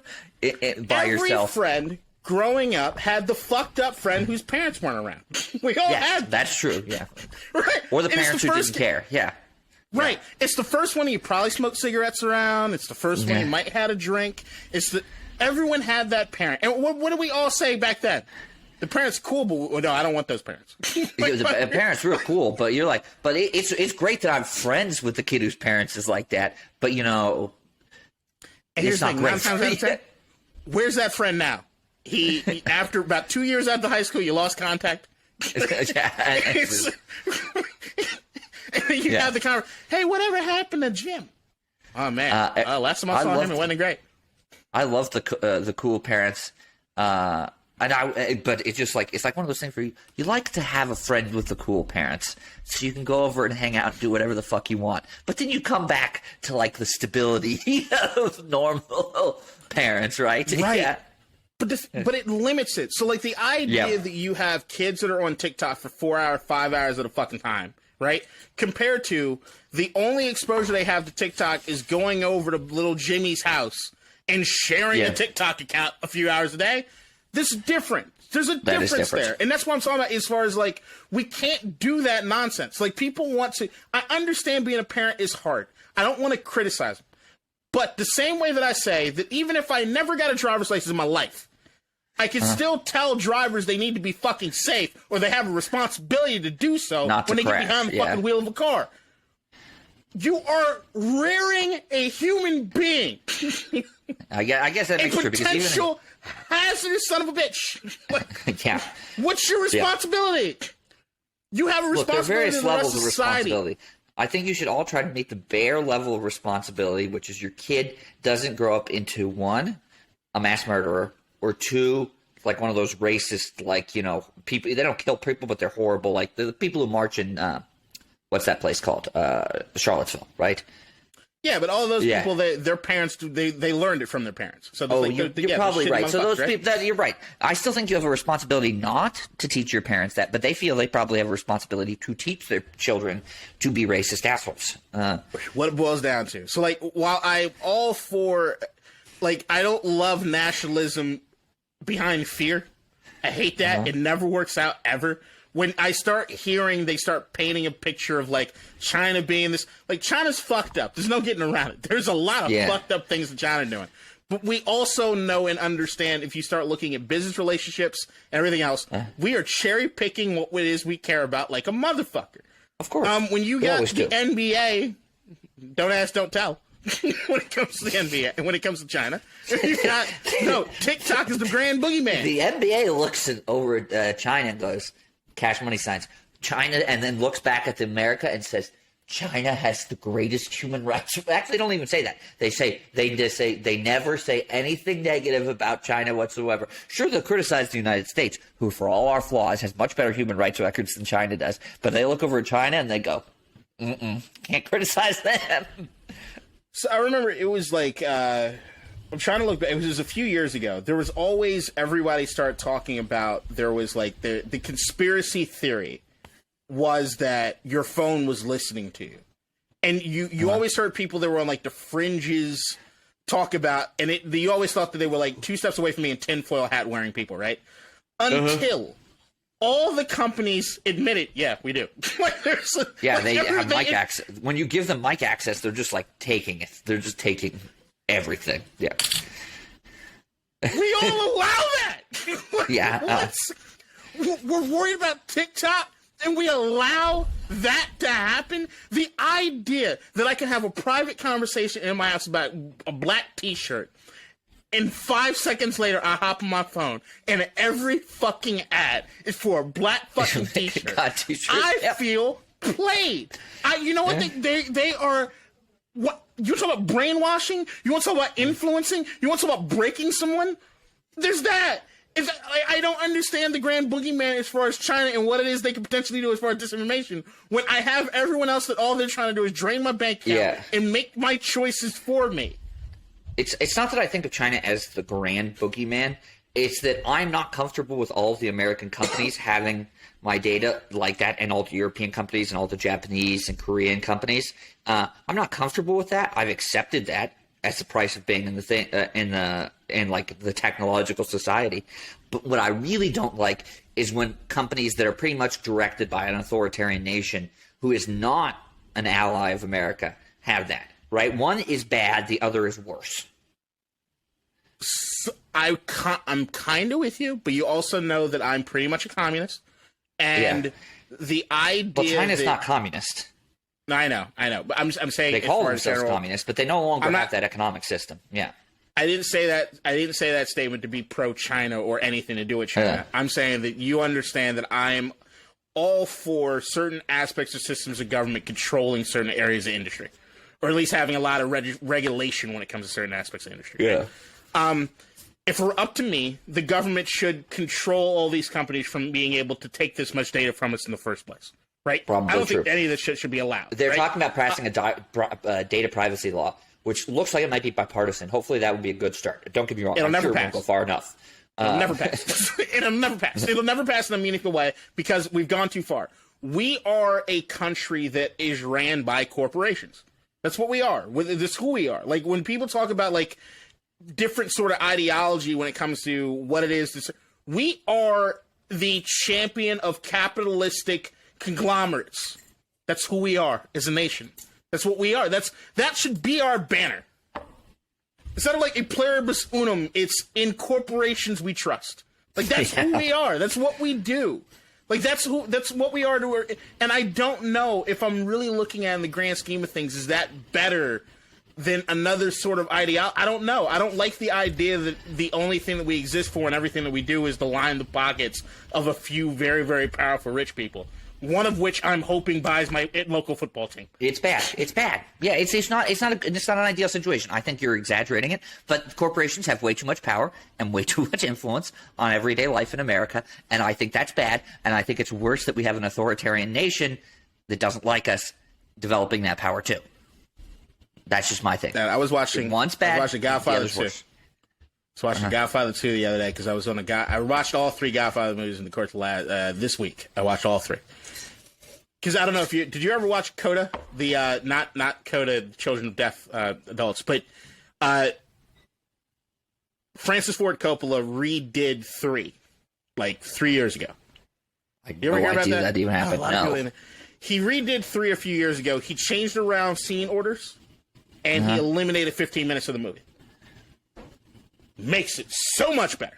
by yourself. Every friend growing up had the fucked up friend whose parents weren't around. We all Yes, had. that's true. Yeah. Right. Or the And it's parents who first- didn't care. Yeah. Right. It's the first one you probably smoked cigarettes around. It's the first one you might had a drink. Everyone had that parent. And what did we all say back then? The parents cool, but no, I don't want those parents. The parents real cool, but you're like, but it's great that I'm friends with the kid whose parents is like that. But and it's here's the not thing, great. 9 times out of 10, where's that friend now? He after about 2 years after high school, you lost contact. And you have the conversation. Hey, whatever happened to Jim? Oh man, last time I saw him, it wasn't great. I love the cool parents, but it's just like it's like one of those things where you like to have a friend with the cool parents, so you can go over and hang out and do whatever the fuck you want. But then you come back to like the stability of normal parents, right? Right. Yeah. But it limits it. So like the idea that you have kids that are on TikTok for 4 hours, 5 hours at a fucking time, right? Compared to the only exposure they have to TikTok is going over to little Jimmy's house and sharing a TikTok account a few hours a day. This is different. There's a difference there. And that's what I'm talking about as far as like, we can't do that nonsense. Like people want to, I understand being a parent is hard. I don't want to criticize them. But the same way that I say that even if I never got a driver's license in my life, I can still tell drivers they need to be fucking safe or they have a responsibility to do so when they get behind the fucking wheel of a car. You are rearing a human being. I guess that makes a true because potential hazardous son of a bitch. yeah. What's your responsibility? You have a Look, there are responsibility various to the rest levels of of society. responsibility. I think you should all try to meet the bare level of responsibility, which is your kid doesn't grow up into, one, a mass murderer, or two, like one of those racist, like, people, they don't kill people, but they're horrible, like the people who march in, what's that place called? Charlottesville, right? Yeah, but all those people, their parents, they learned it from their parents. So you're probably right. So those people, you're right. I still think you have a responsibility not to teach your parents that, but they feel they probably have a responsibility to teach their children to be racist assholes. What it boils down to. So, like, while I'm all for, like, I don't love nationalism behind fear. I hate that. It never works out, ever. When I start hearing they start painting a picture of, like, China being this... Like, China's fucked up. There's no getting around it. There's a lot of fucked up things that China's doing. But we also know and understand, if you start looking at business relationships and everything else, we are cherry-picking what it is we care about like a motherfucker. Of course. When you got the NBA, don't ask, don't tell. When it comes to the NBA, when it comes to China, you got... No, TikTok is the grand boogeyman. The NBA looks over at China and goes... Cash money signs China, and then looks back at America and says China has the greatest human rights. Actually, they don't even say that. They never say anything negative about China whatsoever. Sure, they'll criticize the United States, who for all our flaws has much better human rights records than China does. But they look over at China and they go, can't criticize them. So I remember it was like, I'm trying to look back. It was a few years ago. There was always, everybody started talking about, there was like the conspiracy theory was that your phone was listening to you. And you always heard people that were on like the fringes talk about, and you always thought that they were like 2 steps away from being tinfoil hat wearing people, right? Until all the companies admitted, yeah, we do. They have mic access. When you give them mic access, they're just like taking it. They're just taking everything. Yeah. We all allow that. Yeah. We're worried about TikTok, and we allow that to happen, the idea that I can have a private conversation in my house about a black t-shirt, and 5 seconds later I hop on my phone and every fucking ad is for a black fucking t-shirt. I feel played. You know what? They are. What you talk about brainwashing? You want to talk about influencing? You want to talk about breaking someone? There's that. I don't understand the grand boogeyman as far as China and what it is they could potentially do as far as disinformation when I have everyone else that all they're trying to do is drain my bank account and make my choices for me. It's not that I think of China as the grand boogeyman. It's that I'm not comfortable with all of the American companies having my data like that, and all the European companies and all the Japanese and Korean companies. I'm not comfortable with that. I've accepted that as the price of being in the thing, in like the technological society. But what I really don't like is when companies that are pretty much directed by an authoritarian nation who is not an ally of America have that. Right? One is bad, the other is worse. So I'm kind of with you, but you also know that I'm pretty much a communist. And the idea Well, China's not communist. No, I know. But I'm saying they call themselves communist, but they no longer have that economic system. Yeah. I didn't say that statement to be pro-China or anything to do with China. Yeah. I'm saying that you understand that I'm all for certain aspects of systems of government controlling certain areas of industry, or at least having a lot of regulation when it comes to certain aspects of industry. Yeah. If it were up to me, the government should control all these companies from being able to take this much data from us in the first place. Right? Probably I don't true. think any of this shit should be allowed. They're right? talking about passing a data privacy law, which looks like it might be bipartisan. Hopefully that would be a good start. Don't get me wrong. It'll I'm never sure pass. It won't go far enough. It'll never pass. It'll never pass. It'll never pass in a meaningful way because we've gone too far. We are a country that is ran by corporations. That's what we are. That's who we are. Like when people talk about like different sort of ideology when it comes to what it is, we are the champion of capitalistic conglomerates. That's who we are as a nation. That's what we are. That should be our banner. Instead of like a pluribus unum, it's in corporations we trust. Like that's who we are. That's what we do. Like that's what we are to. And I don't know if I'm really looking at it in the grand scheme of things, is that better than another sort of ideology? I don't know. I don't like the idea that the only thing that we exist for and everything that we do is to line the pockets of a few very, very powerful rich people. One of which I'm hoping buys my local football team. It's bad. It's bad. Yeah, it's not an ideal situation. I think you're exaggerating it, but corporations have way too much power and way too much influence on everyday life in America, and I think that's bad, and I think it's worse that we have an authoritarian nation that doesn't like us developing that power too. That's just my thing. I was watching One's bad, I was watching Godfather 2. I worse. was watching Godfather 2 the other day because I was on I watched all 3 Godfather movies in the course of this week. I watched all 3. Because I don't know if did you ever watch Coda? The not Coda, Children of Deaf Adults, but Francis Ford Coppola redid 3 like 3 years ago. You ever hear about that? That even happened? No. He redid 3 a few years ago. He changed around scene orders, and he eliminated 15 minutes of the movie. Makes it so much better.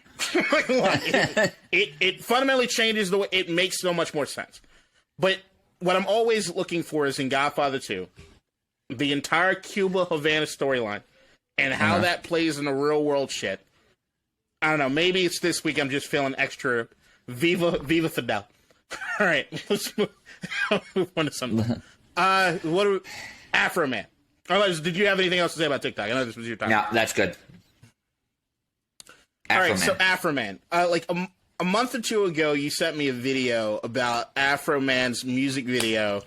it fundamentally changes the way it makes so much more sense. But what I'm always looking for is in Godfather 2, the entire Cuba Havana storyline and how that plays in the real world shit. I don't know. Maybe it's this week I'm just feeling extra Viva Fidel. All right. Let's move on to something. Afroman. Did you have anything else to say about TikTok? I know this was your time. No, that's good. All right, so Afroman. Like a month or 2 ago, you sent me a video about Afroman's music video,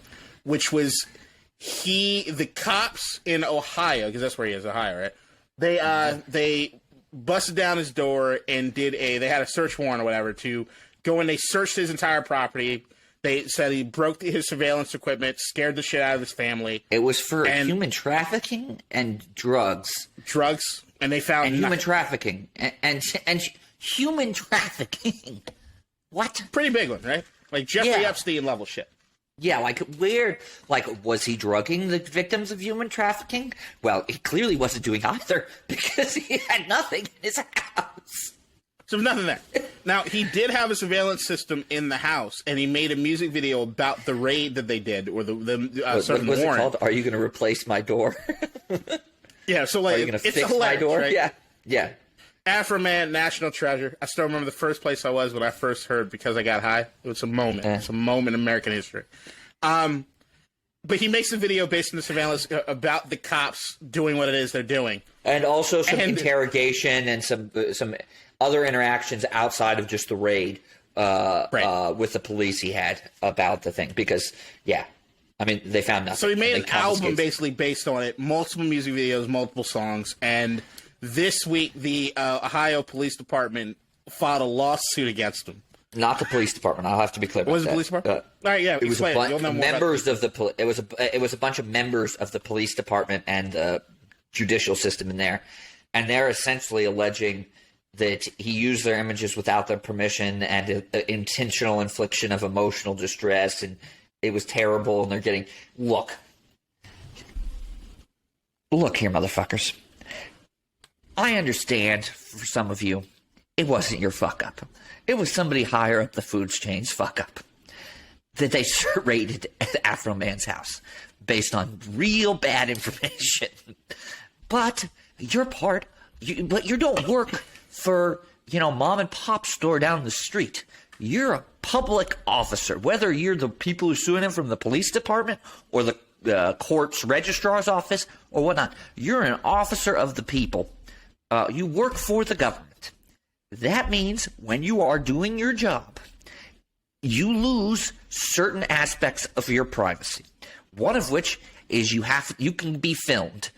which was the cops in Ohio, because that's where he is, Ohio, right? They busted down his door and they had a search warrant or whatever to go and they searched his entire property. They said he broke his surveillance equipment, scared the shit out of his family. It was for human trafficking and drugs. Drugs, and they found human trafficking and human trafficking. What? Pretty big one, right? Like Jeffrey Epstein level shit. Yeah, like was he drugging the victims of human trafficking? Well, he clearly wasn't doing either because he had nothing in his house. So nothing there. Now, he did have a surveillance system in the house, and he made a music video about the raid that they did, or What certain was it warrant. called? Are you going to replace my door? Yeah, so Are you going to it's fix my hilarious, door? right? Yeah. Afroman, national treasure. I still remember the first place I was when I first heard Because I Got High. It was a moment. It's a moment in American history. But he makes a video based on the surveillance about the cops doing what it is they're doing. And also some interrogation and some other interactions outside of just the raid with the police he had about the thing. Because, I mean, they found nothing. So he made an album basically based on it, multiple music videos, multiple songs, and this week the Ohio Police Department filed a lawsuit against him. Not the police department. I'll have to be clear about that. Was it police department? All right, yeah. It was members of the. It was a bunch of members of the police department and the judicial system in there, and they're essentially alleging that he used their images without their permission and intentional infliction of emotional distress, and it was terrible. And they're getting look here, motherfuckers. I understand for some of you, it wasn't your fuck up. It was somebody higher up the food chain's fuck up that they raided at Afroman's house based on real bad information. But you're but you don't work for, mom and pop store down the street. You're a public officer, whether you're the people who suing him from the police department or the court's registrar's office or whatnot. You're an officer of the people. You work for the government. That means when you are doing your job, you lose certain aspects of your privacy. One of which is you can be filmed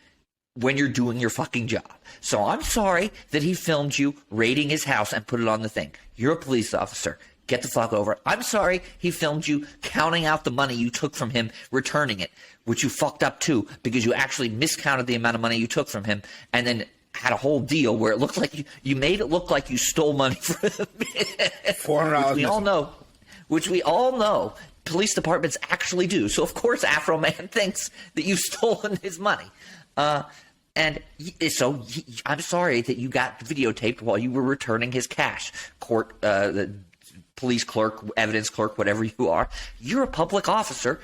when you're doing your fucking job. So I'm sorry that he filmed you raiding his house and put it on the thing. You're a police officer. Get the fuck over it. I'm sorry he filmed you counting out the money you took from him, returning it, which you fucked up too because you actually miscounted the amount of money you took from him and then had a whole deal where it looked like you made it look like you stole money from him. $400. Which we all know police departments actually do. So of course Afroman thinks that you've stolen his money. I'm sorry that you got videotaped while you were returning his cash. The police clerk, evidence clerk, whatever you are. You're a public officer,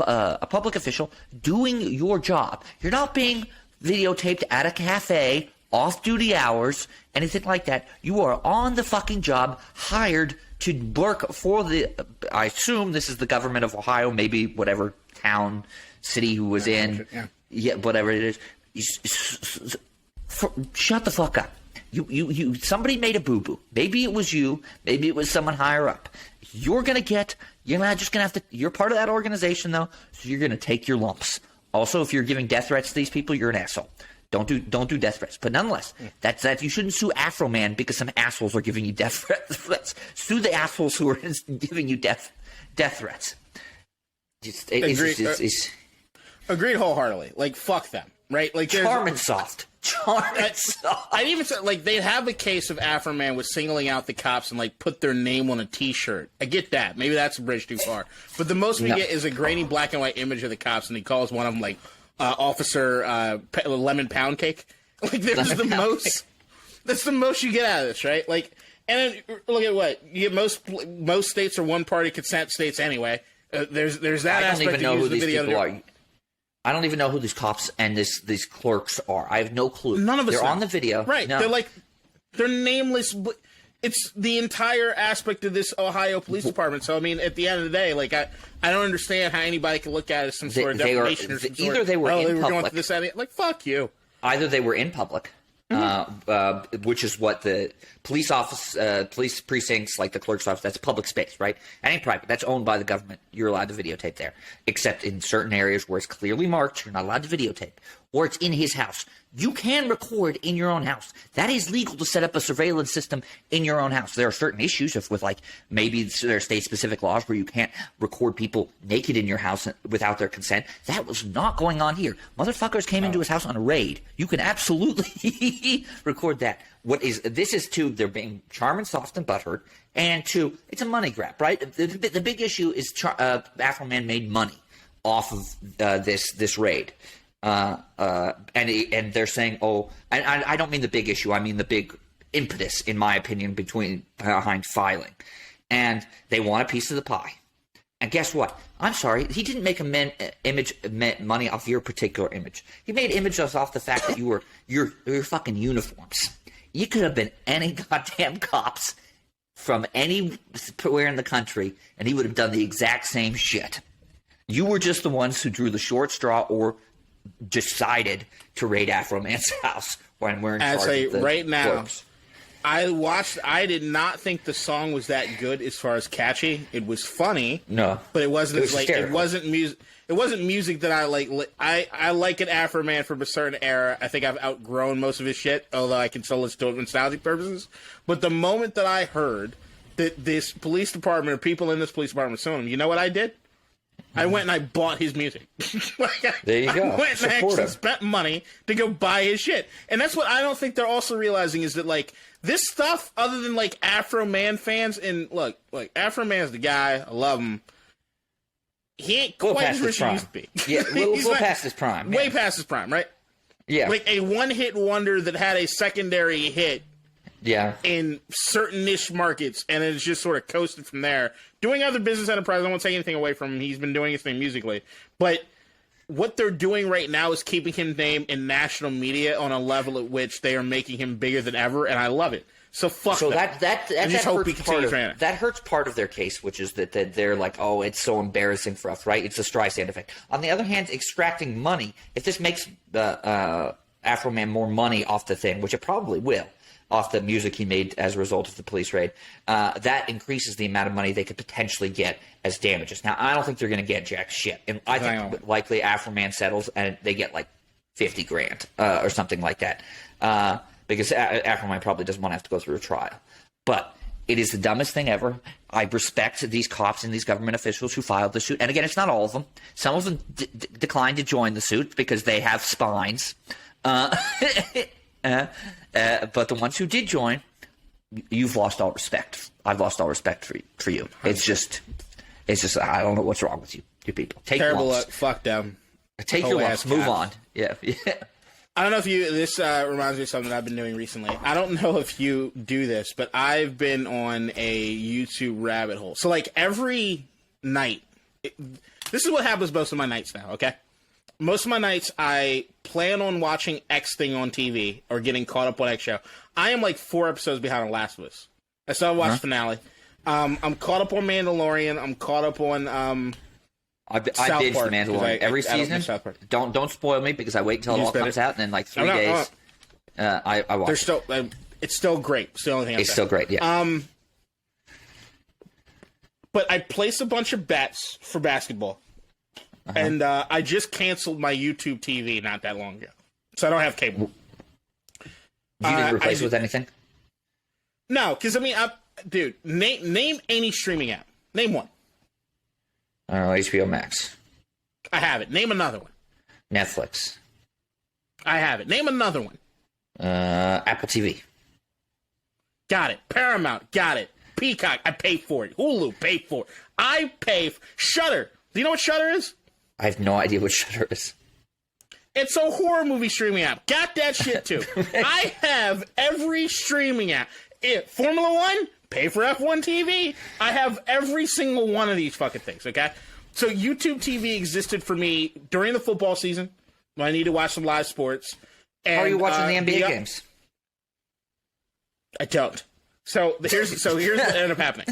a public official doing your job. You're not being videotaped at a cafe, off-duty hours, anything like that. You are on the fucking job, hired to work for I assume this is the government of Ohio, maybe whatever town, city who was in. Yeah, whatever it is. Shut the fuck up. Somebody made a boo-boo. Maybe it was you. Maybe it was someone higher up. You're not just going to have to, you're part of that organization though, so you're going to take your lumps. Also, if you're giving death threats to these people, you're an asshole. Don't do death threats. But nonetheless, that's you shouldn't sue Afroman because some assholes are giving you death threats. Sue the assholes who are giving you death threats. Agreed wholeheartedly. Like, fuck them, right? Like, charm and soft. I'd even say, like, they'd have a case of Afroman was singling out the cops and, like, put their name on a T-shirt. I get that. Maybe that's a bridge too far. But the most we get is a grainy black and white image of the cops, and he calls one of them, like, Officer Lemon Pound Cake. Like, that's the most you get out of this, right? Like, and then look at what you get. Most states are one-party consent states anyway. There's that aspect to use the video. I don't even know who these cops and these clerks are. I have no clue. None of us They're know. on the video. Right. No. They're nameless. It's the entire aspect of this Ohio Police Department. So, I mean, at the end of the day, like, I don't understand how anybody can look at it as some sort of defamation or some sort of, they were in public. Going through this idea. Like, fuck you. Either they were in public, which is what the police precincts, like the clerk's office, that's public space, right? That ain't private. That's owned by the government. You're allowed to videotape there, except in certain areas where it's clearly marked, you're not allowed to videotape. Or it's in his house. You can record in your own house. That is legal to set up a surveillance system in your own house. There are certain issues with like maybe there are state-specific laws where you can't record people naked in your house without their consent. That was not going on here. Motherfuckers came into his house on a raid. You can absolutely record that. This is two, they're being charm and soft and butthurt, and two, it's a money grab, right? The big issue is Afroman made money off of this raid. And they're saying, and I don't mean the big issue. I mean the big impetus, in my opinion, behind filing. And they want a piece of the pie. And guess what? I'm sorry, he didn't make money off your particular image. He made images off the fact that you were your fucking uniforms. You could have been any goddamn cops from anywhere in the country, and he would have done the exact same shit. You were just the ones who drew the short straw or decided to raid Afroman's house when we're in charge of the right now. corpse. I did not think the song was that good as far as catchy. It was funny. No. But it wasn't It was it wasn't music that I like. I like an Afroman from a certain era. I think I've outgrown most of his shit, although I can still listen to it for nostalgic purposes. But the moment that I heard that this police department or people in this police department were suing him, you know what I did? I went and I bought his music. There you go. I went and Support actually him. spent money to go buy his shit. And that's what I don't think they're also realizing is that, like, this stuff, other than, like, Afroman fans, and, look, Afroman's the guy. I love him. He ain't quite as rich as he used to be. Yeah, we'll past his prime. Way past his prime, right? Yeah. Like a one-hit wonder that had a secondary hit Yeah. in certain niche markets, and it's just sort of coasted from there. Doing other business enterprise, I won't take anything away from him. He's been doing his thing musically. But what they're doing right now is keeping his name in national media on a level at which they are making him bigger than ever, and I love it. So fuck that hurts part of their case, which is that they're like, oh, it's so embarrassing for us, right? It's the Streisand effect. On the other hand, extracting money, if this makes Afroman more money off the thing, which it probably will, off the music he made as a result of the police raid, that increases the amount of money they could potentially get as damages. Now, I don't think they're going to get jack shit. And I think likely Afroman settles and they get like 50 grand or something like that. Because Afroman probably doesn't want to have to go through a trial. But it is the dumbest thing ever. I respect these cops and these government officials who filed the suit. And again, it's not all of them. Some of them declined to join the suit because they have spines. But the ones who did join, you've lost all respect. I've lost all respect for you. It's just I don't know what's wrong with you people. Take terrible lumps. luck. Fuck them. Take your lumps. Move on. Yeah. I don't know if this reminds me of something I've been doing recently. I don't know if you do this, but I've been on a YouTube rabbit hole. So, like, every night, this is what happens most of my nights now, okay? Most of my nights, I plan on watching X thing on TV or getting caught up on X show. I am like 4 episodes behind on Last of Us. I still watched the finale. I'm caught up on Mandalorian. I'm caught up on I binged The Mandalorian every season. Don't spoil me because I wait until it all comes out, and then like 3 days, I watch it. It's still great. It's the only thing. It's still great. Yeah. But I placed a bunch of bets for basketball, and I just canceled my YouTube TV not that long ago, so I don't have cable. You didn't replace it with anything? No, because I mean, dude, name any streaming app. Name one. I don't know, HBO Max. I have it. Name another one. Netflix. I have it. Name another one. Apple TV. Got it. Paramount. Got it. Peacock. I pay for it. Hulu. Pay for it. I pay for Shudder. Do you know what Shudder is? I have no idea what Shudder is. It's a horror movie streaming app. Got that shit too. I have every streaming app. Formula One, pay for F1 TV. I have every single one of these fucking things, okay? So YouTube TV existed for me during the football season when I need to watch some live sports. And, how are you watching the NBA games? I don't. So here's what ended up happening.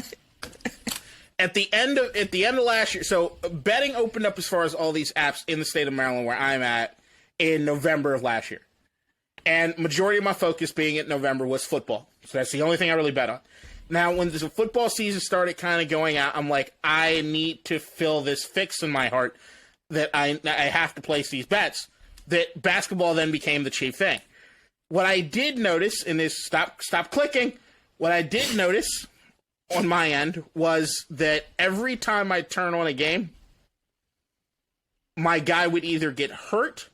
At the end of last year, so betting opened up as far as all these apps in the state of Maryland where I'm at in November of last year. And majority of my focus being at November was football. So that's the only thing I really bet on. Now, when the football season started kind of going out, I'm like, I need to fill this fix in my heart that I have to place these bets. That basketball then became the chief thing. What I did notice, and this stop clicking, what I did notice on my end was that every time I turn on a game, my guy would either get hurt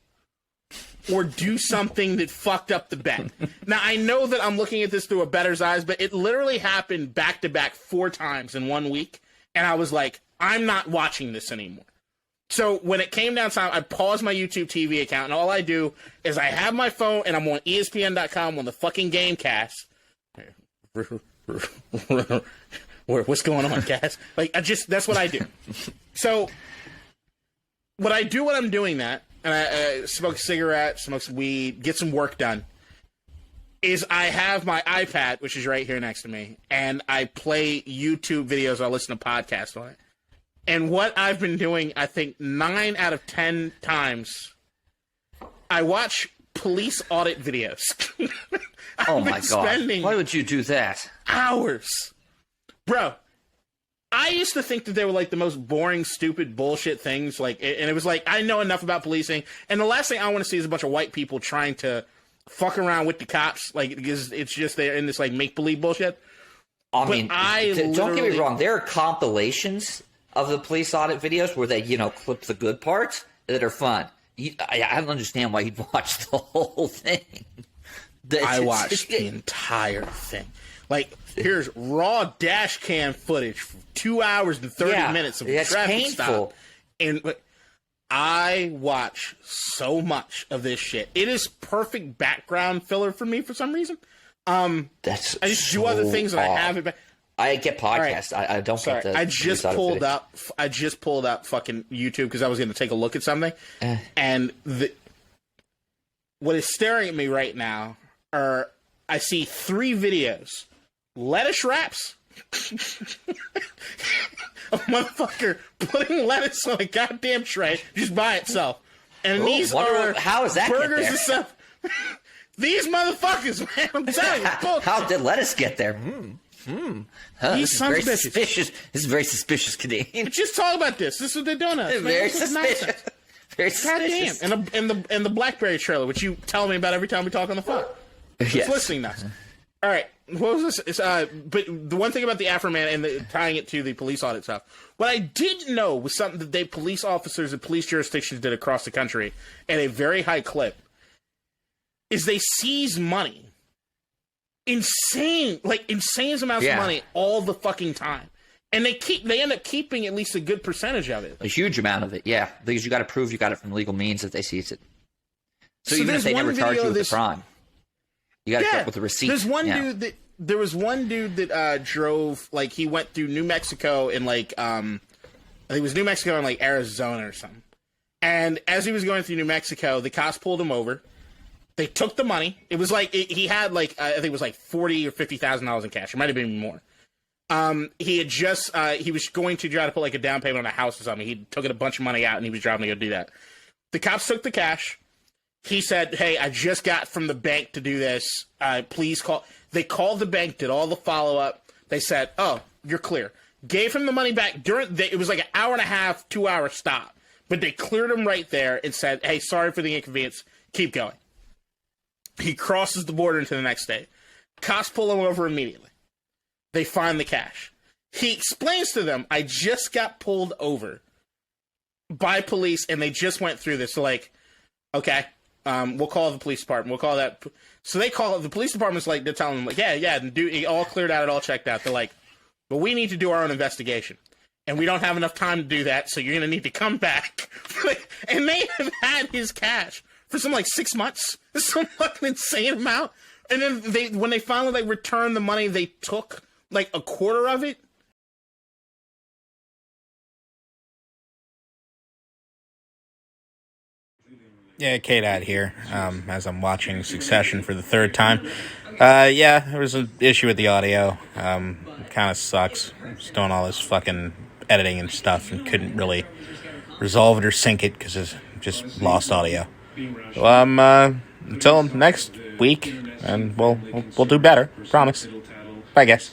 or do something that fucked up the bet. Now, I know that I'm looking at this through a bettor's eyes, but it literally happened back-to-back 4 times in 1 week, and I was like, I'm not watching this anymore. So when it came down time, I paused my YouTube TV account, and all I do is I have my phone, and I'm on ESPN.com on the fucking Gamecast, What's going on, guys? Like, that's what I do. So, what I do when I'm doing that, and I smoke a cigarette, smoke some weed, get some work done, is I have my iPad, which is right here next to me, and I play YouTube videos. I listen to podcasts on it. And what I've been doing, I think 9 out of 10 times, I watch police audit videos. Oh my God. Why would you do that? Hours. Bro, I used to think that they were like the most boring, stupid, bullshit things. Like, and it was like, I know enough about policing. And the last thing I want to see is a bunch of white people trying to fuck around with the cops. Like, because it's just they're in this like make-believe bullshit. Don't get me wrong. There are compilations of the police audit videos where they, clip the good parts that are fun. I don't understand why you'd watch the whole thing. I watched the entire thing. Like, here's raw dash cam footage for 2 hours and 30 minutes of traffic stop. And I watch so much of this shit. It is perfect background filler for me for some reason. I just do other things and I have it. I get podcasts. Right. I don't get the. I just pulled up fucking YouTube because I was going to take a look at something, and what is staring at me right now are I see 3 videos. Lettuce wraps. A motherfucker putting lettuce on a goddamn tray just by itself, and these are how is that burgers and stuff. These motherfuckers, man, I'm telling you. How did lettuce get there? These sons of bitches. Suspicious. This is very suspicious, Canadian. Just talk about this. This is what they're doing. Very suspicious. Very suspicious. Goddamn. And the BlackBerry trailer, which you tell me about every time we talk on the phone. It's listening now. All right. What was this? But the one thing about the Afroman and tying it to the police audit stuff, what I didn't know was something that police officers and police jurisdictions did across the country at a very high clip, is they seize money. Insane amounts of money all the fucking time. And they end up keeping at least a good percentage of it. A huge amount of it, yeah. Because you got to prove you got it from legal means that they seize it. So even if they never charge you with the crime, you got to get with the receipt. There was one dude that drove, like, he went through New Mexico and, like, I think it was New Mexico and, like, Arizona or something. And as he was going through New Mexico, the cops pulled him over. They took the money. It was like he had like I think it was like $40,000 or $50,000 in cash. It might have been more. He had just he was going to try to put like a down payment on a house or something. He took a bunch of money out and he was driving to go do that. The cops took the cash. He said, "Hey, I just got from the bank to do this. Please call." They called the bank, did all the follow up. They said, "Oh, you're clear." Gave him the money back it was like an hour and a half, 2 hour stop, but they cleared him right there and said, "Hey, sorry for the inconvenience. Keep going." He crosses the border into the next state. Cops pull him over immediately. They find the cash. He explains to them, I just got pulled over by police, and they just went through this. So, like, okay, we'll call the police department. We'll call that. So they call the police department's like, they're telling them, like, yeah, it all cleared out, it all checked out. They're like, but we need to do our own investigation. And we don't have enough time to do that, so you're going to need to come back. And they have had his cash for some, like, 6 months. Some fucking insane amount. And then when they finally returned the money, they took like a quarter of it. Yeah, K-Dot here, as I'm watching Succession for the 3rd time. There was an issue with the audio. It kind of sucks. Just doing all this fucking editing and stuff and couldn't really resolve it or sync it because it's just lost audio. So, until next week, and we'll do better. Promise. Bye, guys.